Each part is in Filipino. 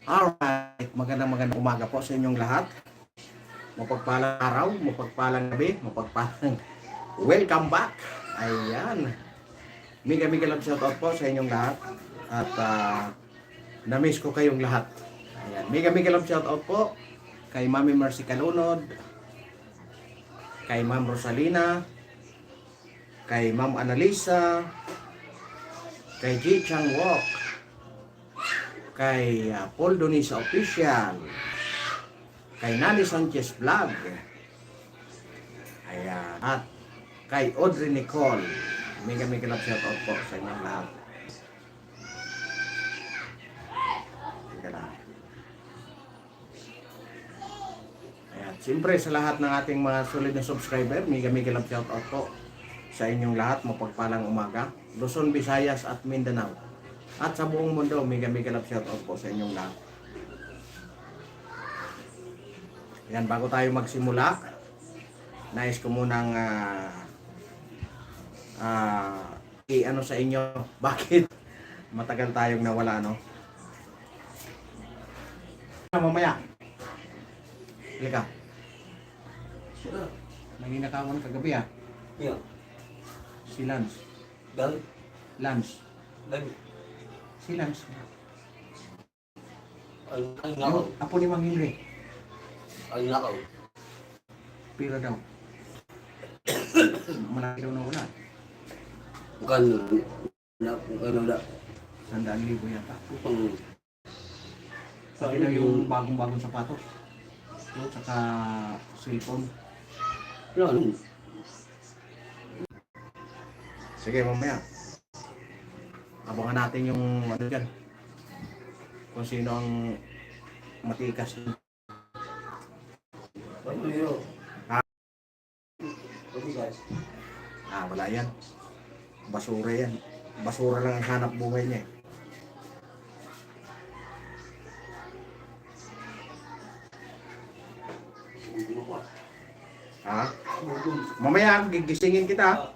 Alright, magandang umaga po sa inyong lahat. Mapagpalang araw, mapagpalang gabi, mapagpalang welcome back. Ayan. Mega love shoutout po sa inyong lahat. At na-miss ko kayong lahat. Ayan. Mega love shoutout po kay Mami Mercy Calunod, kay Ma'am Rosalina, kay Ma'am Annalisa, kay Ji Chang Wok, kay Paul Donisa Official, kay Nani Sanchez Vlog, ayan, at kay Audrey Nicole. Mega love shoutout po sa inyong lahat. Teka lang. Ayan, siyempre sa lahat ng ating mga solid na subscriber, mega love shoutout po sa inyong lahat. Mapagpalang umaga, Luzon, Visayas at Mindanao. At sa buong mundo, mega love shoutout po sa inyong lahat. Yan, bago tayo magsimula, nais ko munang i-ano sa inyo, bakit matagal tayong nawala, no? Mamaya, halika. Nanginakawan kagabi, Yeah. Si Lance. Dan. Lance. Dan. Si Lance. Ang nakaw. Yung apo ni Mang Henry. Ang nakaw. Pira daw. Malaki daw na wala. Bukan na. 100,000 yata. Pang Sabi daw yung bagong-bagong sapatos. Yung saka cellphone. ano? Sige, mamaya. Abangan natin yung ano dyan. Kung sino ang matikas. Ano yun? Ah. Okay guys. Wala yan. Basura yan. Basura lang ang hanap buhay niya. Mamaya gigisingin kita.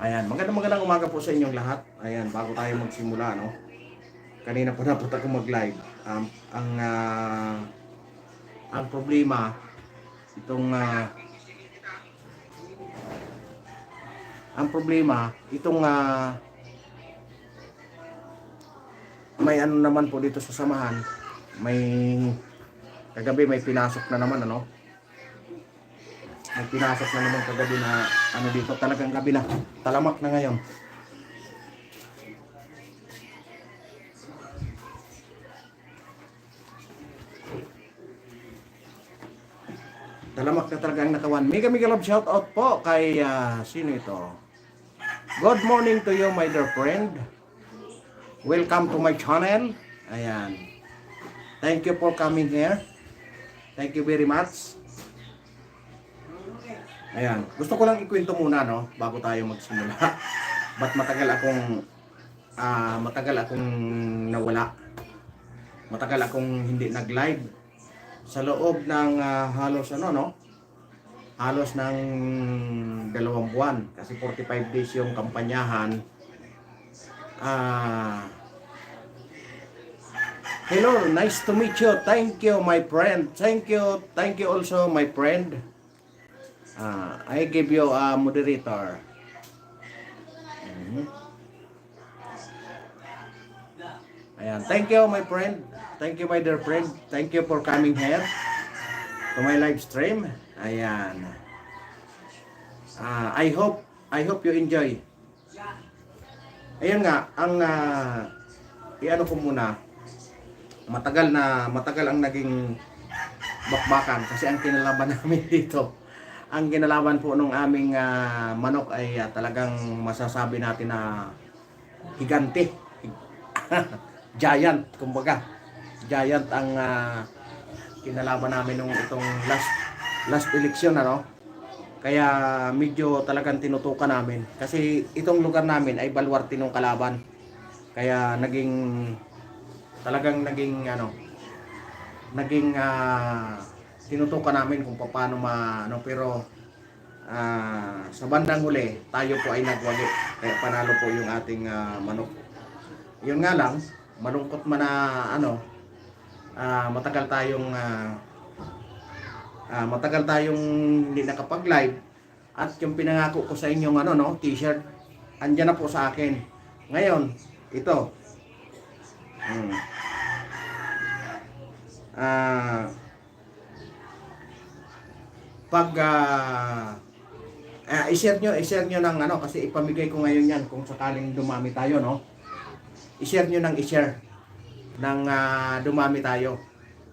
Ayan, magandang umaga po sa inyong lahat. Ayan, bago tayo magsimula, no. Kanina po napunta ako mag-live. Ang problema itong may ano naman po dito sa samahan. Kagabi may pinasok na naman, ano. May pinasok na naman kagabi na ano dito, talagang gabi na. Talamak na ngayon. Talamak na talaga ang natawan. Mega love shout out po kay sino ito? Good morning to you, my dear friend. Welcome to my channel. Ayan. Thank you for coming here. Thank you very much. Ayan, gusto ko lang ikwento muna, no, bago tayo magsimula. Ba't matagal akong nawala. Matagal akong hindi nag-live. Sa loob ng halos ng 2 buwan. Kasi 45 days yung kampanyahan. Hello, nice to meet you. Thank you, my friend. Thank you also, my friend. I give you a moderator. Ayan. Thank you, my friend. Thank you, my dear friend. Thank you for coming here to my live stream. Ayan. I hope you enjoy. Ayun nga, i-ano ko muna. Matagal ang naging bakbakan kasi ang kinalaban namin dito. Ang ginalaban po nung aming manok ay talagang masasabi natin na higante. Giant, kumbaga. Giant ang kinalaban namin nung itong last election, ano. Kaya medyo talagang tinutukan namin. Kasi itong lugar namin ay baluarte ng kalaban. Kaya talagang naging tinutukan namin kung paano pero sa bandang huli tayo po ay nagwagi, kaya panalo po yung ating manok. Yun nga lang, malungkot man na matagal tayong hindi nakapag-live, at yung pinangako ko sa inyong t-shirt, andyan na po sa akin. Ngayon, ito. Pag i-share nyo ng kasi ipamigay ko ngayon yan kung sakaling dumami tayo, no? I-share nyo ng i-share ng dumami tayo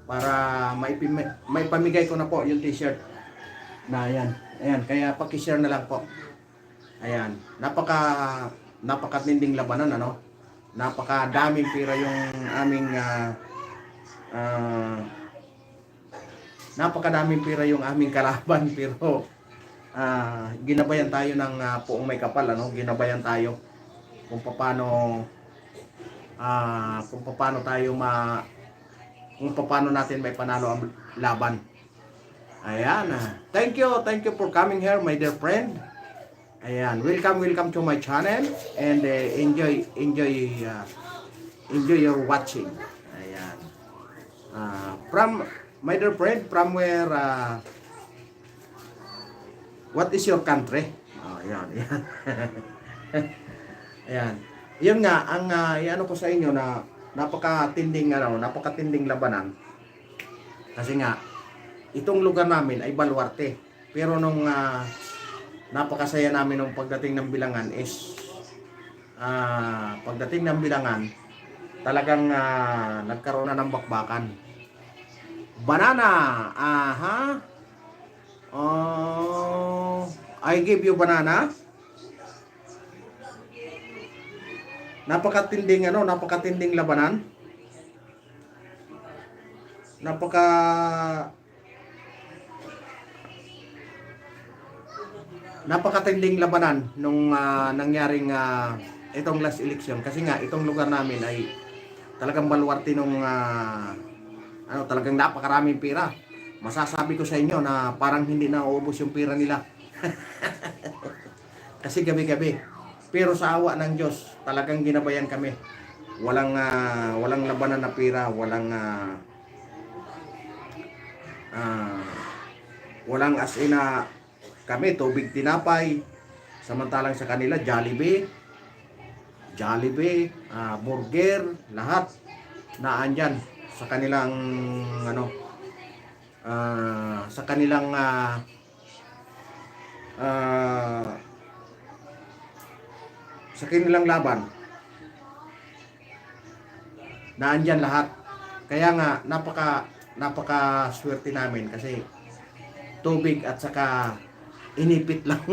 para maipamigay ko na po yung t-shirt na ayan. Ayan, kaya paki-share na lang po. Ayan, napakatinding labanan, napakadaming pira yung aming napakadaming pira yung aming kalaban, pero ginabayan tayo ng puong may kapal, ginabayan tayo kung paano natin may panalo ang laban. Ayan. Thank you for coming here, my dear friend. Ayan, welcome to my channel, and enjoy your watching. Ayan. From my dear friend, from where what is your country? Ayan. Ayan. Yun nga ang iano ko sa inyo na napakatinding labanan. Kasi nga itong lugar namin ay baluarte. Pero nung napakasaya namin nung pagdating ng Bilangan is talagang nagkaroon na ng bakbakan. Banana, I give you banana. Napakatinding labanan. Napakatinding labanan nung nangyaring itong last election, kasi nga itong lugar namin ay talagang baluarte nung talagang napakaraming pira. Masasabi ko sa inyo na parang hindi na uubos yung pira nila. Kasi gabi-gabi. Pero sa awa ng Diyos, talagang ginabayan kami. Walang labanan na pira, walang as in kami tubig tinapay, samantalang sa kanila Jollibee, burger, lahat na andyan sa kanilang sa kanilang laban. Naandyan lahat. Kaya nga napaka swerte namin kasi tubig at saka inipit lang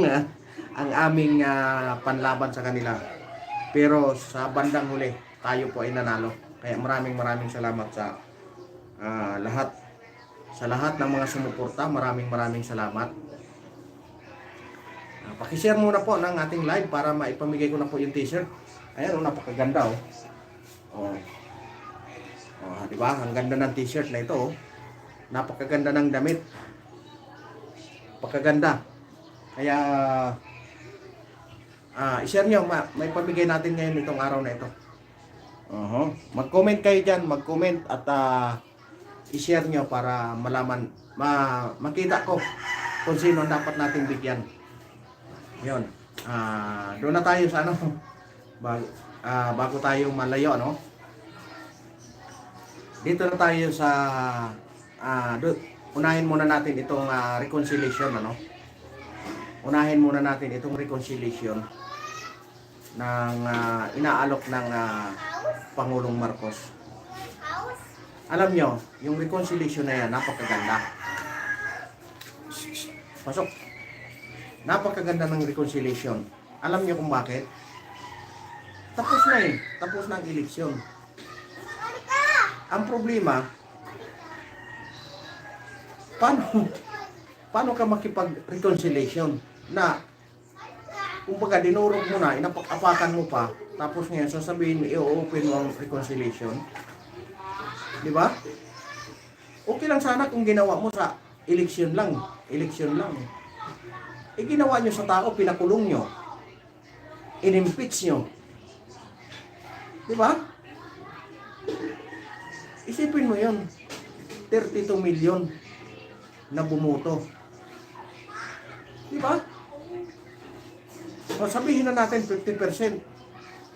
ang aming panlaban sa kanila. Pero sa bandang huli, tayo po ay nanalo. Kaya maraming salamat sa lahat. Sa lahat ng mga sumuporta, maraming salamat. Paki-share muna po ng ating live para maipamigay ko na po yung t-shirt. Ayan, napakaganda di ba? Ang ganda ng t-shirt na ito. Napakaganda ng damit. Pakaganda. Kaya i-share nyo, may pamigay natin ngayon itong araw na ito. Mag-comment kayo dyan, mag-comment at i-share nyo para malaman, makita ko kung sino dapat natin bigyan. Yun. Doon na tayo sa bago tayo malayo, dito na tayo sa unahin muna natin itong reconciliation, unahin muna natin itong reconciliation ng inaalok ng Pangulong Marcos. Alam nyo, yung reconciliation na yan, napakaganda. Pasok. Napakaganda ng reconciliation. Alam nyo kung bakit? Tapos na ang eleksyon. Ang problema, paano ka makipag-reconciliation na kumbaga dinurog mo na, inapak-apakan mo pa, tapos ngayon sasabihin i-open mo ang reconciliation. Di ba? Okay lang sana kung ginawa mo sa eleksyon lang. Ginawa nyo sa tao, pinakulong nyo. In-impeach nyo. Di ba? Isipin mo yun, 32 million na bumuto. Di ba? O sabihin na natin 50%,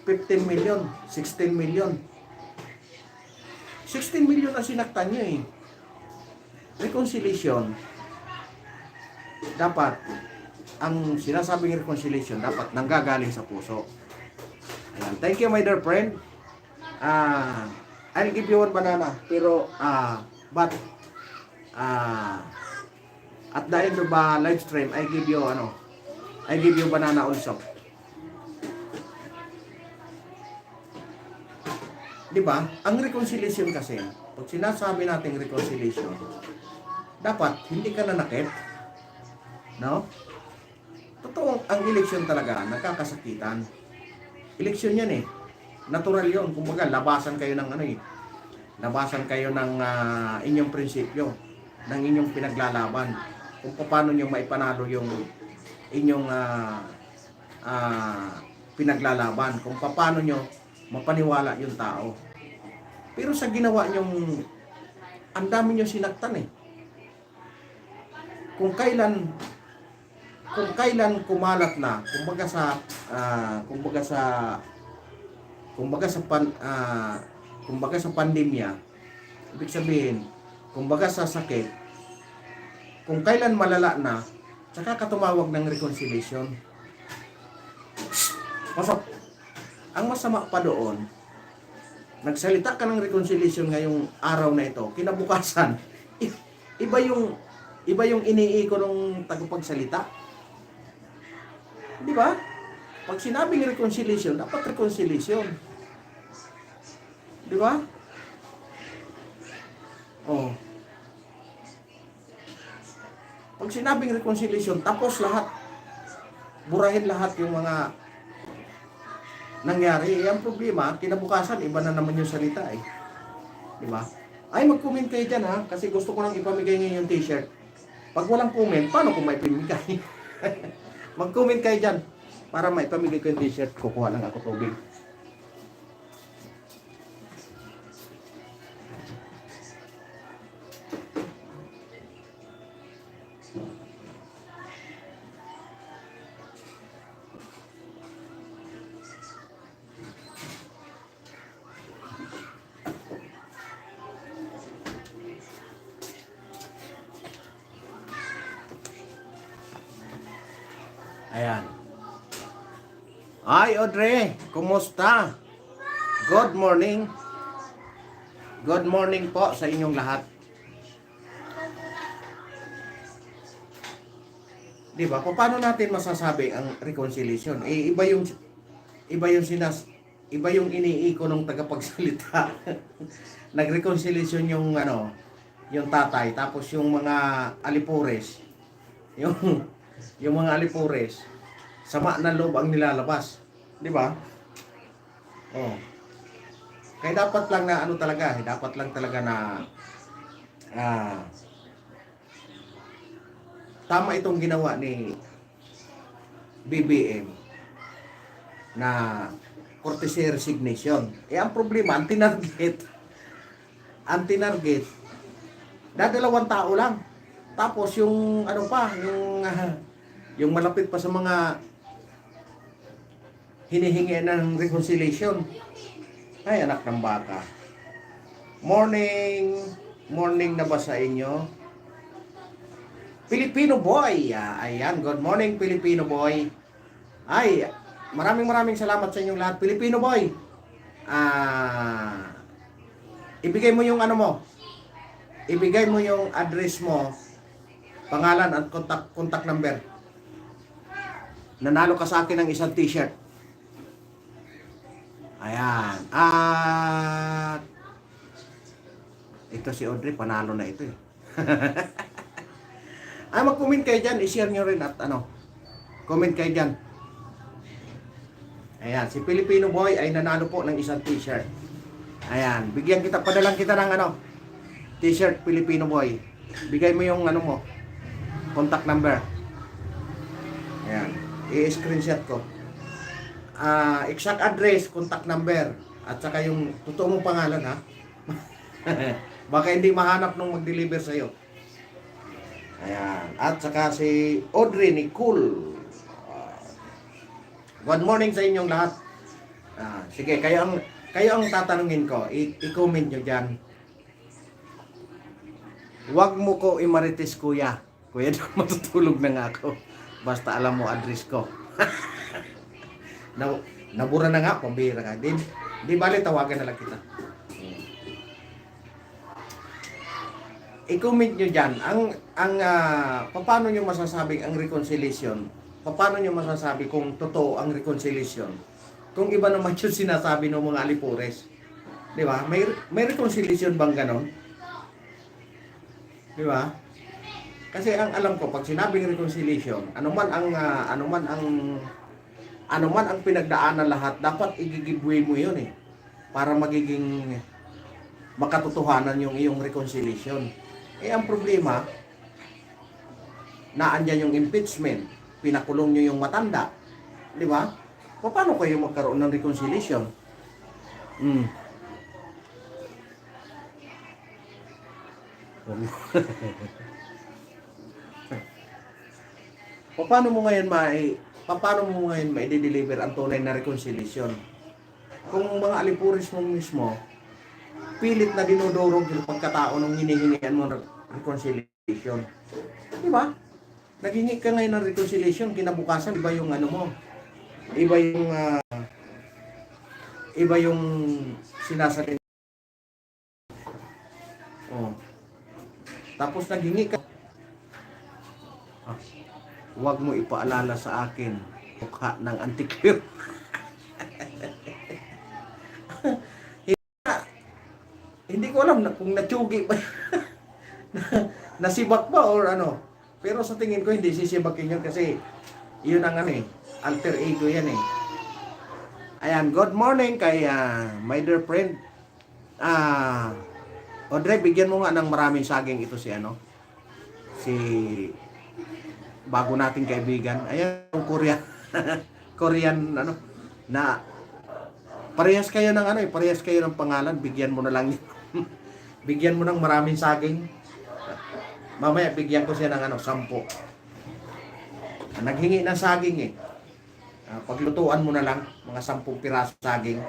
15 million, 16 million. 16 million ang sinaktan nyo eh. Reconciliation, dapat, ang sinasabing reconciliation, dapat nanggagaling sa puso. Ayan. Thank you, my dear friend. I'll give you one banana, pero, but, at the end of the live stream, I give you banana also. Di ba? Ang reconciliation kasi, pag sinasabi nating reconciliation, dapat hindi ka nanakit. No? Totoo, ang eleksyon talaga, nagkakasakitan. Eleksyon yan eh. Natural yun. Kumbaga, labasan kayo ng labasan kayo ng inyong prinsipyo, ng inyong pinaglalaban. Kung paano nyo maipanalo yung inyong pinaglalaban. Kung paano nyo mapaniwala yung tao. Pero sa ginawa nyong, ang dami nyo sinaktan eh. Kung kailan kumalat na, kumbaga sa pandemya, ibig sabihin, kumbaga sa sakit, kung kailan malala na, saka ka tumawag ng reconciliation. Pasok. Ang masama pa doon, nagsalita ka ng reconciliation ngayong araw na ito, kinabukasan, iba yung iniiko ng tagapagsalita. Di ba? Pag sinabing reconciliation, dapat reconciliation. Di ba? Oh. Pag sinabing reconciliation, tapos lahat. Burahin lahat yung mga nangyari. Ang problema, kinabukasan, iba na naman yung salita eh. Di ba? Ay, mag-comment kayo dyan ha, kasi gusto ko nang ipamigay ngayon yung t-shirt. Pag walang comment, paano kung may pamigay? Mag-comment kayo dyan para maipamigay ko yung t-shirt. Kukuha lang ako tubig. Ayan. Ay, Audrey, kumusta? Good morning. Good morning po sa inyong lahat. Di ba? Paano natin masasabi ang reconciliation? Eh, iba yung iniiko ng tagapagsalita. Nag-reconciliation yung yung tatay, tapos yung mga alipores, yung mga alipores, sama ng loob ang nilalabas. Di ba? Oh. Kaya dapat lang na dapat lang talaga na tama itong ginawa ni BBM na courtesy resignation. Eh ang problema, ang tinarget, dadalawang tao lang. Tapos yung yung malapit pa sa mga hinihingi ng reconciliation. Ay, anak ng baka. Morning na ba sa inyo? Filipino boy. Ayan, good morning Filipino boy. Ay, maraming salamat sa inyong lahat. Filipino boy. Ibigay mo yung ibigay mo yung address mo, pangalan at contact number. Nanalo ka sa akin ng isang t-shirt. Ayan. At ito si Audrey, panalo na ito eh. Ay, mag-comment kayo dyan. I-share nyo rin at comment kayo dyan. Ayan, si Filipino boy ay nanalo po ng isang t-shirt. Ayan, padalang kita ng t-shirt Filipino boy. Bigay mo yung mo, contact number. Ayan, i-screenshot ko. Exact address, contact number, at saka yung totoo mong pangalan ha. Baka hindi mahanap nung mag-deliver sa'yo. Ayan. At saka si Audrey Nicole. Good morning sa inyong lahat. Sige, kayo ang tatanungin ko. I-comment nyo dyan. Huwag mo ko imarites, kuya. Kuya, matutulog na nga ako. Basta alam mo address ko. Nabura na nga, pambira ka. Di bali, tawagan na lang kita. I-comment nyo dyan. Paano nyo masasabing ang reconciliation? Paano nyo masasabi kung totoo ang reconciliation? Kung iba naman yung sinasabi ng mga alipures. Di ba? May reconciliation bang ganon? Di ba? Kasi ang alam ko, pag sinabing reconciliation, anuman ang pinagdaanan lahat, dapat i-giveaway mo yun eh. Para magiging makatotohanan yung iyong reconciliation. Ang problema, naandyan yung impeachment, pinakulong nyo yung matanda. Di ba? Paano kayo magkaroon ng reconciliation? Paano mo ngayon mai-deliver ang tunay na reconciliation? Kung mga alipuris mo mismo, pilit na dinudurog yung pagkatao ng hinihingian mo ng reconciliation. Di ba? Naghingi ka ngayon ng reconciliation, kinabukasan, iba yung ano mo. Iba yung sinasalin. Oh. Tapos naghingi ka. Huwag mo ipaalala sa akin mukha ng antikyo. Hindi ko alam kung natsugi pa. Nasibak ba or ano. Pero sa tingin ko hindi sisibakin yun kasi yun ang ano eh. Alter ego yan eh. Ayan, good morning kay my dear friend. Audrey, bigyan mo nga ng maraming saging ito si ano. Si bago nating kaibigan. Ayan, yung Korean ano na parehas kayo ng ano eh, parehas kayo ng pangalan, bigyan mo na lang bigyan mo ng maraming saging. Mamaya bigyan ko siya ng ano, 10. Naghingi ng saging eh. Paglutuan mo na lang mga 10 piraso saging.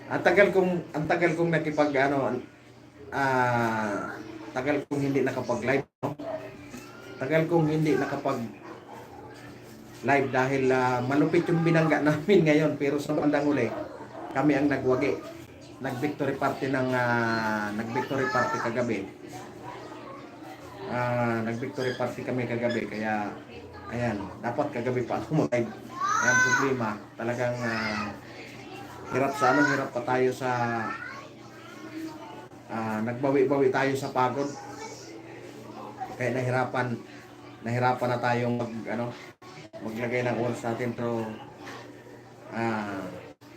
Ang tagal kong nakipag ano, tagal kong hindi nakapag-live, no? Tagal kong hindi nakapag-live dahil malupit yung binangga namin ngayon, pero sa bandang uli, kami ang nagwagi. Nag-victory party kagabi. Nag-victory party kami kagabi, kaya ayan, dapat kagabi pa ako mag-live. Ayan, problema, talagang hirap pa tayo sa nagbawi-bawi tayo sa pagod. Kaya nahirapan na tayong maglagay ng oras natin, pero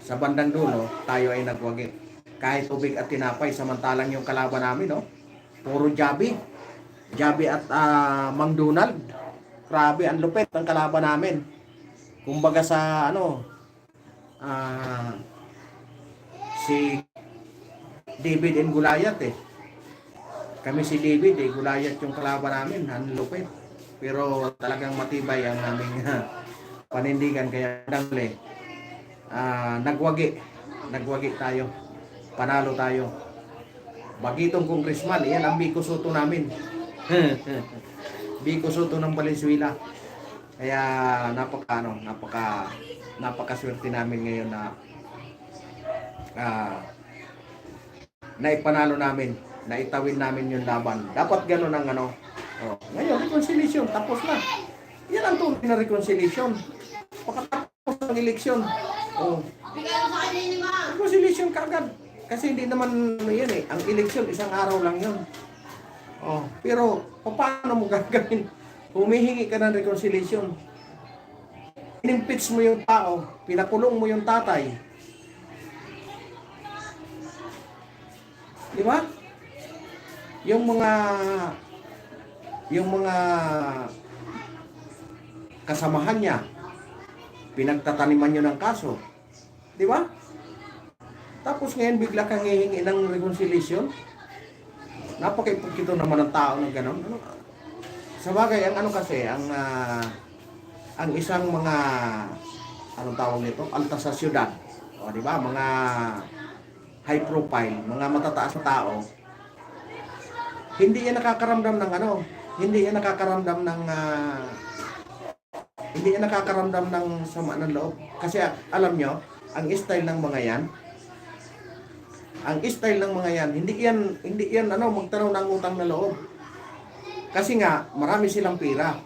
sa bandang dulo tayo ay nagwagi. Kahit tubig at tinapay, samantalang yung kalaban namin, no? Puro Jabi at Mang Donald. Grabe, ang lupit ng kalaban namin. Kumbaga sa si David and Goliath eh. Kami si David eh, Goliath yung kalaban namin, ang lupit. Pero talagang matibay ang aming panindigan, kaya dahil nagwagi tayo. Panalo tayo. Bagitong congressman, iyan ang Biko Soto namin. Biko Soto ng Valenzuela. Kaya napakaswerte namin ngayon na naipanalo namin, naitawin namin yung laban. Dapat gano'n ang ngayon, reconciliation, tapos na. Yan ang tunay na reconciliation. Pagkatapos ng eleksyon, reconciliation kaagad. Kasi hindi naman yan eh, ang eleksyon, isang araw lang yun. Pero, paano mo gagawin? Humihingi ka ng reconciliation. Inimpeach mo yung tao, pinakulong mo yung tatay. Di ba? Yung mga kasamahan niya, pinagtataniman nyo ng kaso. Di ba? Tapos ngayon bigla kang hihingi ng reconciliation. Napaka-ipagkito naman ng tao ng gano'n. Ano? Sa bagay, ang ano kasi, ang isang mga, anong tawag nito? Alta sa syudad. O, di ba? Mga high profile, mga matataas na tao. Hindi yan nakakaramdam ng ano, hindi yan nakakaramdam ng hindi yan nakakaramdam ng sama ng loob. Kasi alam nyo, ang style ng mga yan, hindi yan ano, magtanaw ng utang na loob. Kasi nga, marami silang pira.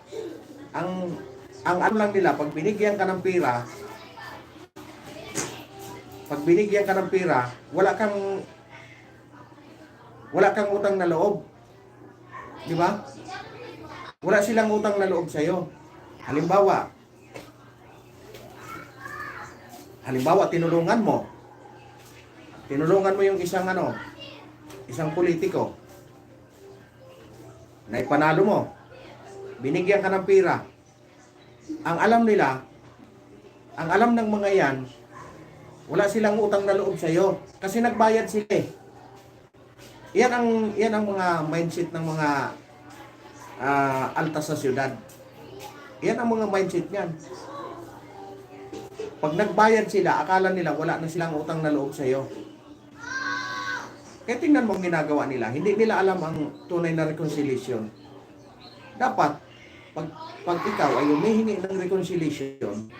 Ang ano lang nila, pag binigyan ka ng pira, wala kang utang na loob. Di ba? Wala silang utang na loob sa'yo. Halimbawa, tinulungan mo yung isang politiko na ipanalo mo, binigyan ka ng pira. Ang alam ng mga yan, wala silang utang na loob sa'yo kasi nagbayad sila eh. Yan ang mga mindset ng mga alta sa syudad. Yan ang mga mindset niyan. Pag nagbayad sila, akala nila wala na silang utang na loob sa'yo. Kaya tingnan mo ang ginagawa nila. Hindi nila alam ang tunay na reconciliation. Dapat, pag ikaw ay humihingi ng reconciliation,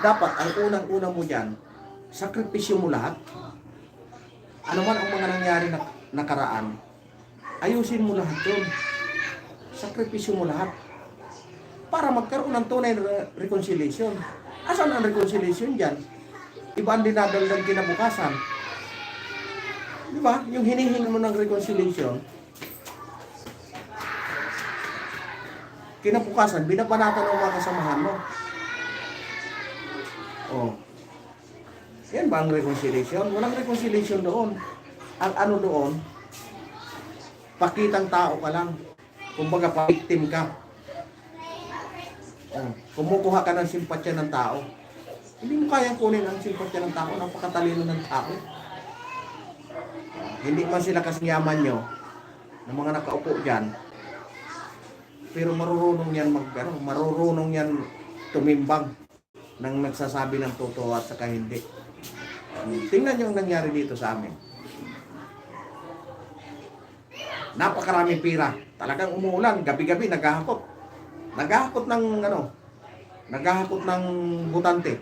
dapat ang unang-una mo dyan, sakripisyo mo lahat. Ano man ang mga nangyari na nakaraan, ayusin mo lahat yun. Sakripisyo mo lahat. Para magkaroon ng tunay na reconciliation. Asan ang reconciliation dyan? Iba ang dinadaldal kinabukasan. Di ba? Yung hinihingi mo ng reconciliation, kinabukasan, binabanatan ng mga kasamahan mo. Oh. Yan ba ang reconciliation? Walang reconciliation doon. Ang ano doon, pakitang tao ka lang. Kumbaga, pa-victim ka. Oh. Kumukuha ka ng simpatya ng tao. Hindi mo kayang kunin ang simpatya ng tao. Napakatalino ng tao. Hindi man sila kasing yaman nyo ng mga nakaupo dyan. Pero marurunong yan tumimbang ng nagsasabi ng totoo at saka hindi. Tingnan nyo ang nangyari dito sa amin. Napakaraming pira. Talagang umuulan, gabi-gabi naghahakot. Naghahakot ng butante.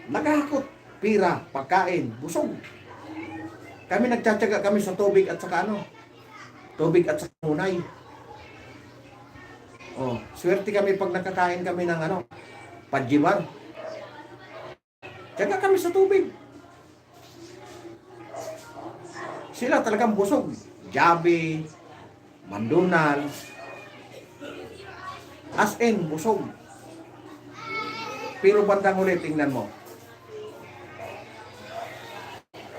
Naghahakot, pira, pagkain, busog. Kami nagtsatsaga kami sa tubig at saka hunay. Oh, swerte kami pag nakakain kami ng pajibar. Tsaga kami sa tubig. Sila talagang busog. Jabi, mandunal, as in, busog. Pero bandang ulit, tingnan mo.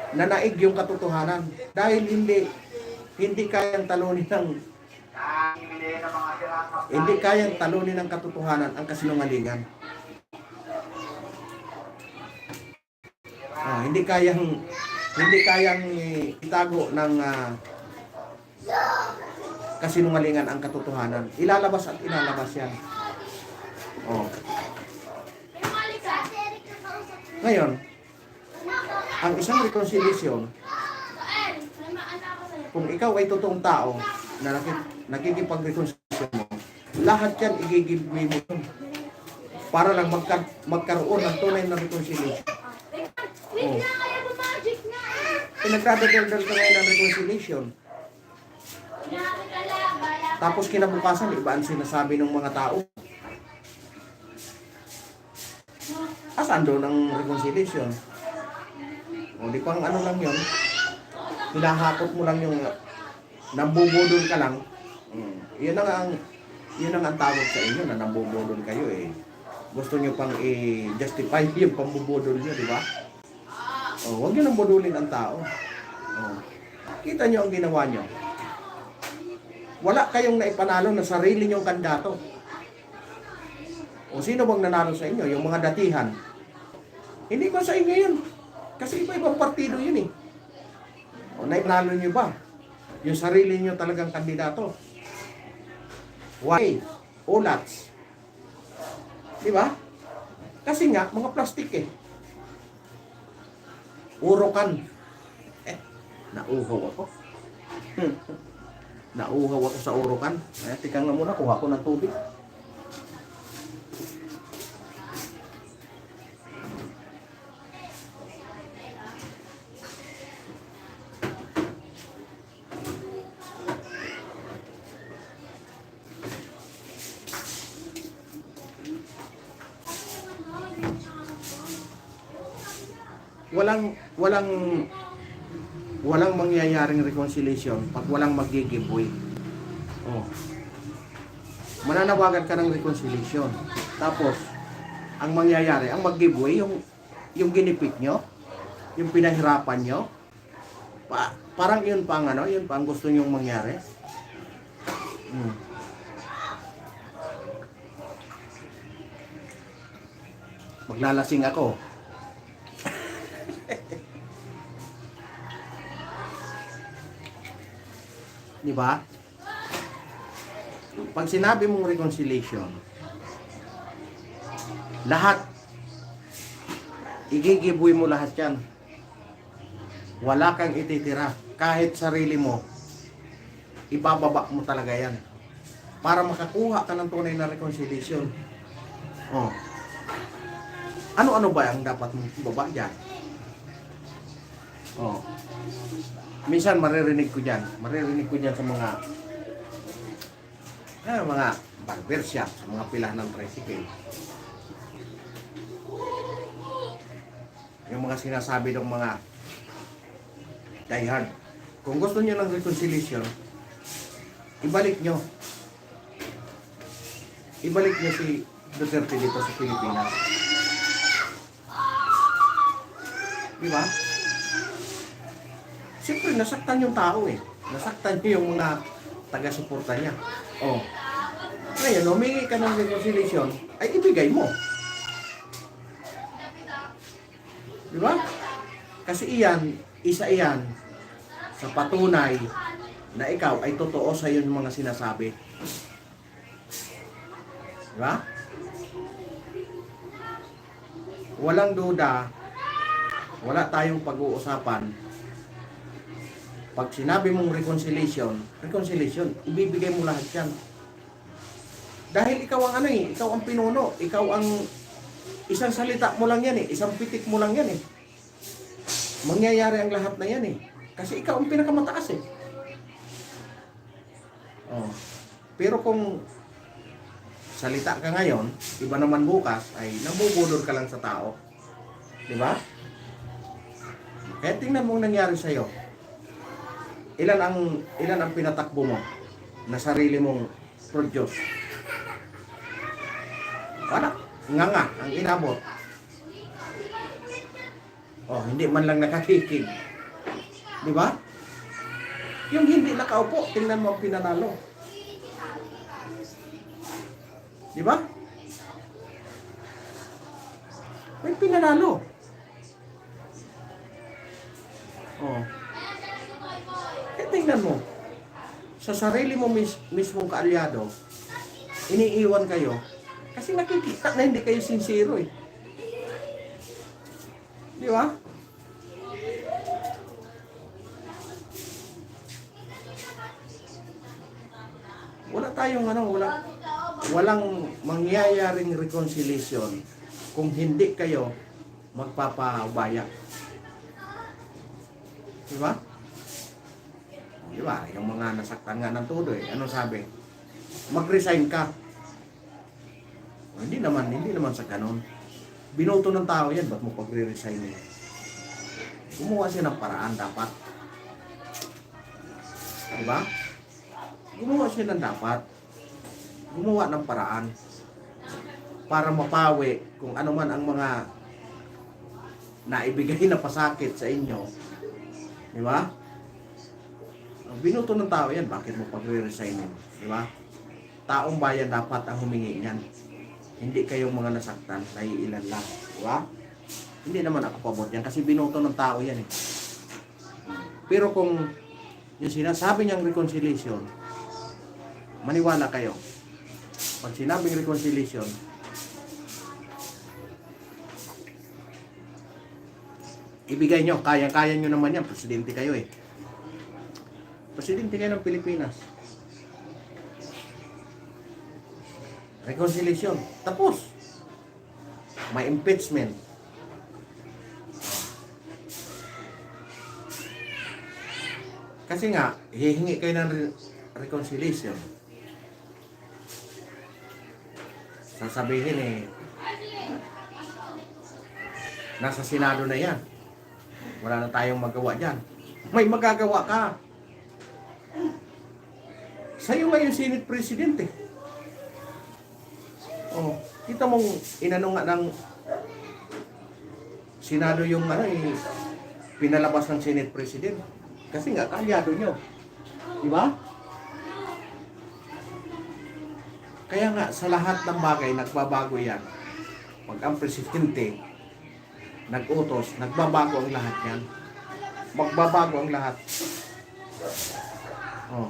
Nanaig yung katotohanan. Dahil hindi kayang talunin ng katotohanan ang kasinungalingan. Hindi kayang itago ng kasinungalingan ang katotohanan. Ilalabas at ilalabas yan. Ngayon, ang isang reconciliation, kung ikaw ay totoong tao na nakikipag-reconciliation mo, lahat yan i-give-me mo yun. Para lang magkaroon ng tunay na reconciliation. Pinagdadaldal ka ngayon ng reconciliation. Tapos kinabukasan, iba ang sinasabi ng mga tao. Asan doon ang reconciliation? O di pang ano lang yun, hinahakot mo lang yung nambubudol ka lang. Yun ang tawag sa inyo na nambubudol kayo eh. Gusto nyo pang i-justify yung pambubudol nyo, di ba? Huwag nyo nang budulin ang tao. Kita nyo ang ginawa nyo. Wala kayong naipanalo na sarili nyong kandidato. O sino bang nanalo sa inyo? Yung mga datihan. Hindi ba sa inyo yun? Kasi iba-ibang partido yun eh. O nainalo nyo ba? Yung sarili nyo talagang kandidato. Why? Ulats. Di ba? Kasi nga, mga plastik eh. Urokan. Nauhaw ako. Nauhaw ako sa urokan. Ay, tika nga muna, kuha ko ng tubig. Walang mangyayaring reconciliation pag walang mag-giveaway. Oh. Mananawagan ka ng reconciliation. Tapos ang mangyayari, ang mag-giveaway yung ginipit nyo, yung pinahirapan nyo. Parang yun pa ang yun pa ang gusto nyong mangyari. Maglalasing ako. Di ba? Pag sinabi mong reconciliation, lahat, igigibuy mo lahat yan. Wala kang ititira. Kahit sarili mo, ibababa mo talaga yan. Para makakuha ka ng tunay na reconciliation. Oh. Ano-ano ba ang dapat mong ibaba dyan? Oh. Minsan maririnig ko dyan sa mga barbershop, sa mga pila ng tricycle. Yung mga sinasabi ng mga diehard. Kung gusto niyo ng reconciliation, ibalik nyo si Duterte dito sa Pilipinas. Di ba? Siyempre, nasaktan yung tao eh. Nasaktan niyo yung mga taga-suporta niya. Oh. Ngayon, humingi ka ng reconciliation, ay ibigay mo. Di ba? Kasi isa iyan sa patunay na ikaw ay totoo sa iyong mga sinasabi. Di ba? Walang duda, wala tayong pag-uusapan. Pag sinabi mong reconciliation, ibibigay mo lahat yan. Dahil ikaw ang ikaw ang pinuno, ikaw ang isang salita mo lang yan eh, isang pitik mo lang yan eh. Mangyayari ang lahat na yan eh. Kasi ikaw ang pinakamataas eh. Oh. Pero kung salita ka ngayon, iba naman bukas, ay nabubudol ka lang sa tao. Di ba? Kaya tingnan mo ang nangyari sa'yo. Ilan ang pinatakbo mo na sarili mong produce? Wala. Nga ang inabot. Oh, hindi man lang nakakikig. Di ba? Yung hindi nakaupo, tingnan mo ang pinanalo. Di ba? May pinanalo. Oh. Tingnan mo, sa sarili mo mismong kaalyado, iniiwan kayo kasi nakikita na hindi kayo sincero eh. Di ba? Wala tayong walang mangyayaring reconciliation kung hindi kayo magpapabaya. Di ba? Di ba? Yung mga nasaktan nga ng todo eh. Ano sabi? Mag-resign ka. O, hindi naman sa ganon. Binoto ng tao yan, ba't mo pag-resign eh? Gumawa siya ng paraan dapat. Di ba? Gumawa siya ng dapat. Gumawa ng paraan. Para mapawi kung ano man ang mga naibigay na pasakit sa inyo. Di ba? Binuto ng tao yan, bakit mo pag-resignin? Di ba? Taong bayan dapat ang humingi niyan. Hindi kayong mga nasaktan, naiilan lang. Di ba? Hindi naman ako pabor yan kasi binoto ng tao yan eh. Pero kung yung sinasabi niyang reconciliation, maniwala kayo. Pag sinabing reconciliation, ibigay nyo, kaya-kaya nyo naman yan. Presidente kayo eh. Presidente kayo ng Pilipinas. Reconciliation. Tapos. May impeachment. Kasi nga, hihingi kayo ng reconciliation. Sasabihin eh, nasa Senado na yan. Wala na tayong magawa dyan. May magagawa ka. Sa'yo nga yung Senate President eh. Oh, kita mong inano nga ng Senado yung pinalabas ng Senate President. Kasi nga, kalyado nyo. Di ba? Kaya nga, sa lahat ng bagay, nagbabago yan. Pag ang Presidente nag-utos, nagbabago ang lahat yan. Magbabago ang lahat. Oh.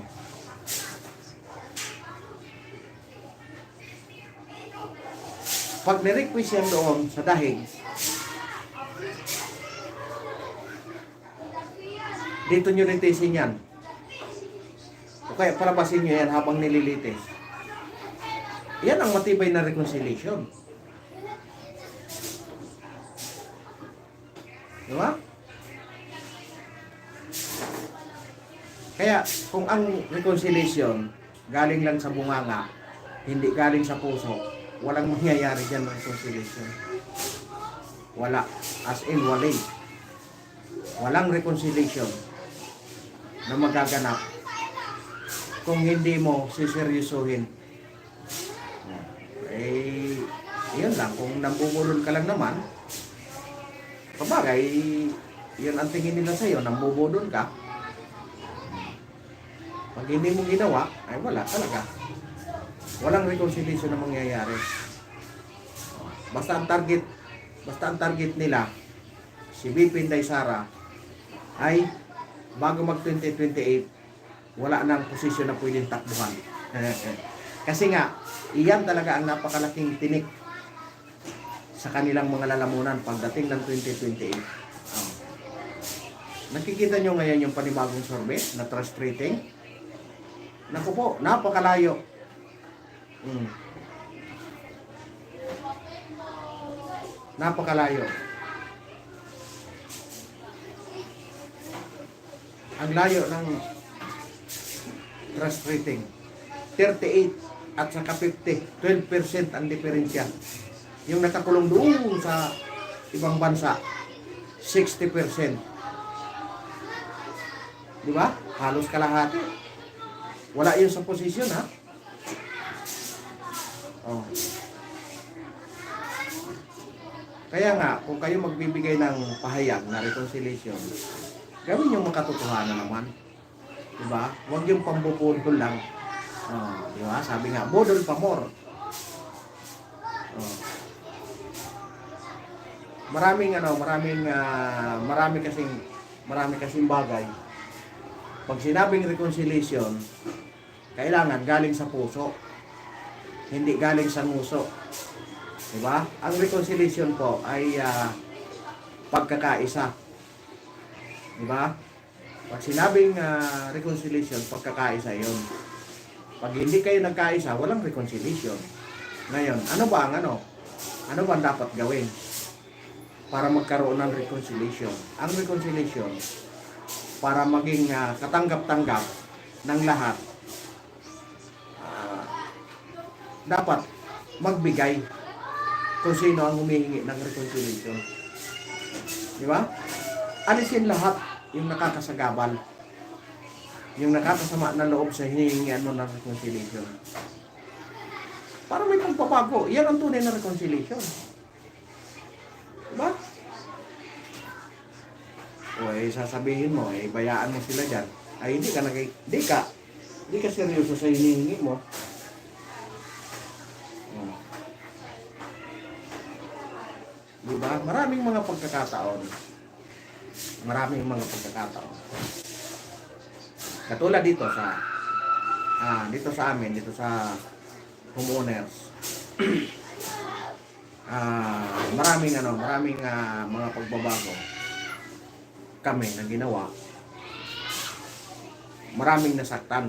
Pag nirequest yan doon sa dahig, dito nyo litisin yan. O kaya palabasin nyo yan habang nililitis. Yan ang matibay na reconciliation. Diba? Kaya kung ang reconciliation galing lang sa bunganga, hindi galing sa puso, walang mangyayari dyan ng reconciliation. Wala. As in, wala. Walang reconciliation na magaganap kung hindi mo siseryosohin. Eh, yun lang. Kung nambubulol ka lang naman, kabagay, yun ang tingin nila sa'yo, nambubulol ka. Pag hindi mo ginawa, ay wala talaga. Walang reconciliation na mangyayari. Basta ang target nila, si BP Inday Sara, ay bago mag 2028, wala nang posisyon na pwedeng takbuhan. Kasi nga, iyan talaga ang napakalaking tinik sa kanilang mga lalamunan pagdating ng 2028. Nakikita nyo ngayon yung panibagong survey na trust rating? Naku po, napakalayo. Napakalayo. Ang layo ng trust rating. 38 at saka 50. 12% ang diferensya. Yung nakakulong doon sa ibang bansa, 60%. Di ba? Halos kalahati. Wala yun sa posisyon, ha? Oh. Kaya nga, kung kayo magbibigay ng pahayag na reconciliation, gawin yung makatotohanan naman. Diba? Huwag yung pambubudol lang. Oh, diba? Sabi nga, budol pa more. Oh. Marami kasing bagay. Pag sinabing reconciliation, kailangan galing sa puso. Hindi galing sa nguso. Diba? Ang reconciliation po ay pagkakaisa. Diba? Pag sinabing reconciliation, pagkakaisa yun. Pag hindi kayo nagkaisa, walang reconciliation. Ngayon, ano ba ang dapat gawin para magkaroon ng reconciliation? Ang reconciliation, para maging katanggap-tanggap ng lahat, dapat magbigay kung sino ang humihingi ng reconciliation. Di ba? Alisin lahat yung nakakasagabal, yung nakakasama na loob sa hinihingian mo ng reconciliation. Para may pagpapago. Yan ang tunay na reconciliation. Di ba? O sasabihin mo, bayaan mo sila dyan. Ay, hindi ka seryoso sa hinihingi mo. Di ba? Maraming mga pagkakataon. Maraming mga pagkakataon. Katulad dito sa amin, dito sa homeowners. Maraming mga pagbabago kami na ginawa. Maraming nasaktan.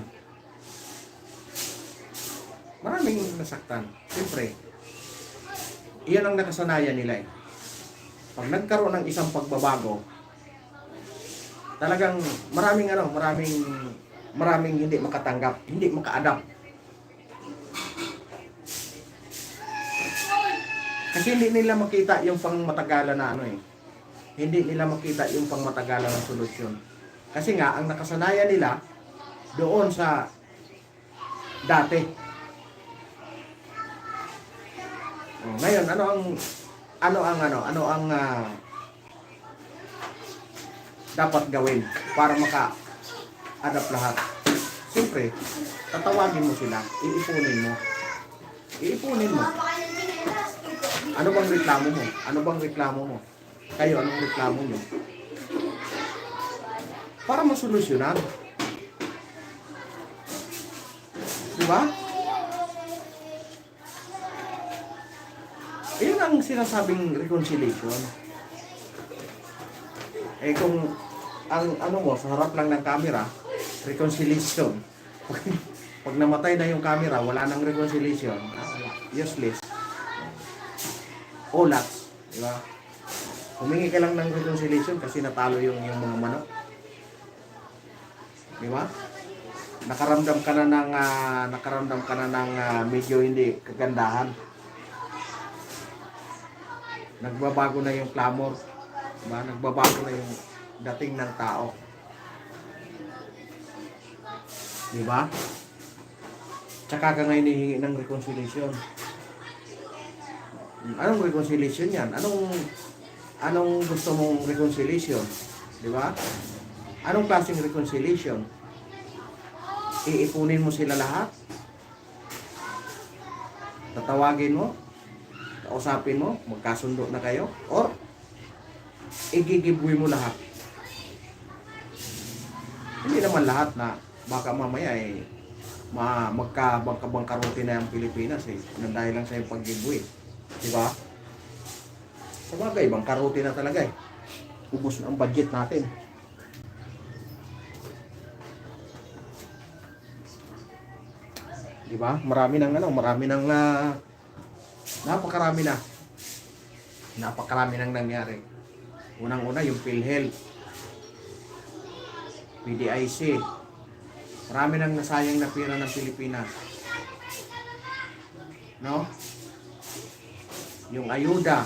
Siyempre, iyan ang nakasanayan nila eh. Pag nagkaroon ng isang pagbabago, talagang maraming hindi makatanggap, hindi maka-adapt. Kasi hindi nila makita yung pangmatagalan na Hindi nila makita yung pangmatagalan na solusyon. Kasi nga, ang nakasanayan nila doon sa dati. Ngayon, ano ang dapat gawin para maka-adapt lahat? Siyempre, tatawagin mo sila, iipunin mo. Ano bang reklamo mo? Kayo, anong reklamo nyo? Para masolusyonan. Diba? Iyon ang sinasabing reconciliation. Kung ang mo, sa harap lang ng camera, reconciliation. Pag namatay na yung camera, wala nang reconciliation. Useless. Olats. Diba? Humingi ka lang ng reconciliation kasi natalo yung mga manok. Diba? Nakaramdam ka na ng medyo hindi kagandahan. Nagbabago na yung clamor. Diba? Nagbabago na yung dating ng tao. Diba? Tsaka ka ngayon hihingi ng reconciliation. Anong reconciliation yan? Anong gusto mong reconciliation? Diba? Anong klaseng reconciliation? Iipunin mo sila lahat? Tatawagin mo? Kausapin mo? Magkasundo na kayo? Or igigibwi mo lahat? Hindi naman lahat na baka mamaya magkabangkarote na ang Pilipinas nang dahil lang sa yung pag-giveaway. Diba? Sa bagay, bangkarote na talaga ubos na ang budget natin. Diba? Marami nang napakarami nang nangyari. Unang-una yung PhilHealth, PDIC. Marami nang nasayang na pera ng Pilipinas. No? Yung ayuda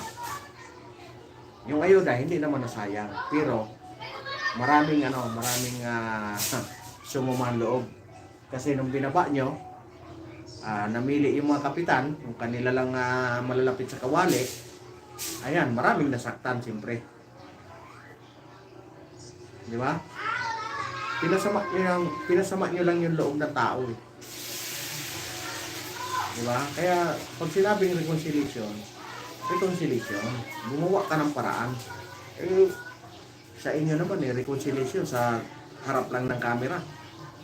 hindi naman nasayang, pero maraming sumuman loob. Kasi nung binaba nyo, namili yung mga kapitan, yung kanila lang malalapit sa kawali, ayan, maraming nasaktan siyempre. Di ba? Pinasama nyo lang yung loob ng tao. Di ba? Kaya pag sinabing reconciliation, gumawa ka ng paraan. Sa inyo naman reconciliation sa harap lang ng camera.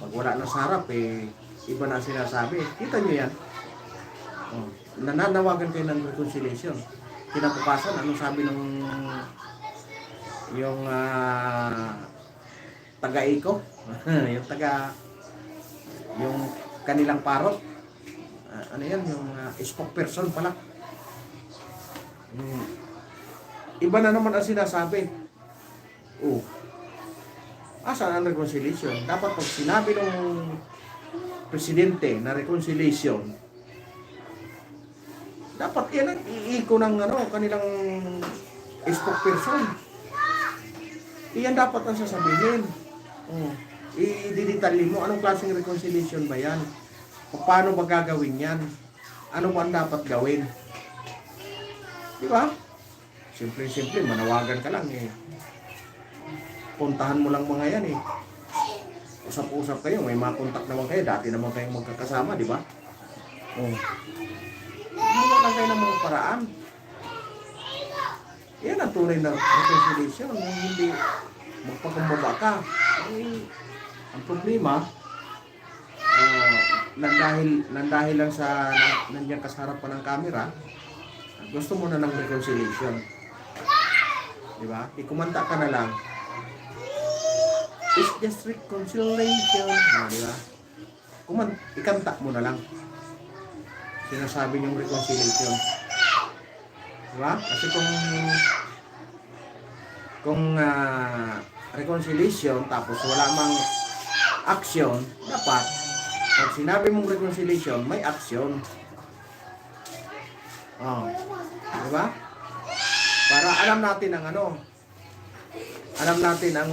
Pag wala na sa harap, iba na sinasabi. Kita nyo yan. Nananawagan kayo ng reconciliation. Kinabukasan, anong sabi ng yung taga-iko? yung kanilang parot. Ano yan? Yung spokesperson pala. Iba na naman ang sinasabi. Saan ang reconciliation? Dapat pag sinabi ng presidente na reconciliation, dapat yan ang iiko ng kanilang spokesperson. Iyan dapat ang sasabihin. I-detalye mo anong klaseng reconciliation ba yan? Paano ba gagawin yan? Ano ba ang dapat gawin? Di ba? Simple, manawagan ka lang Puntahan mo lang mga yan Usap-usap kayo, may mga kontak naman kayo. Dati naman kayong magkakasama, di ba? Gumawa lang kayo ng mga paraan. Yan ang tunay na reconciliation. Yung hindi magpakumbaba ka. Ang problema, nandahil lang sa nandiyan ka sa harapan ng camera, gusto mo na ng reconciliation. Di ba? Ikumanta ka na lang. It's just reconciliation. Di ba? Ikanta mo na lang. Sinasabi niyong reconciliation. Di ba? Kasi kung reconciliation tapos wala mang action, dapat pag sinabi mong reconciliation, may action. Oh. Di ba? Para alam natin ang alam natin ang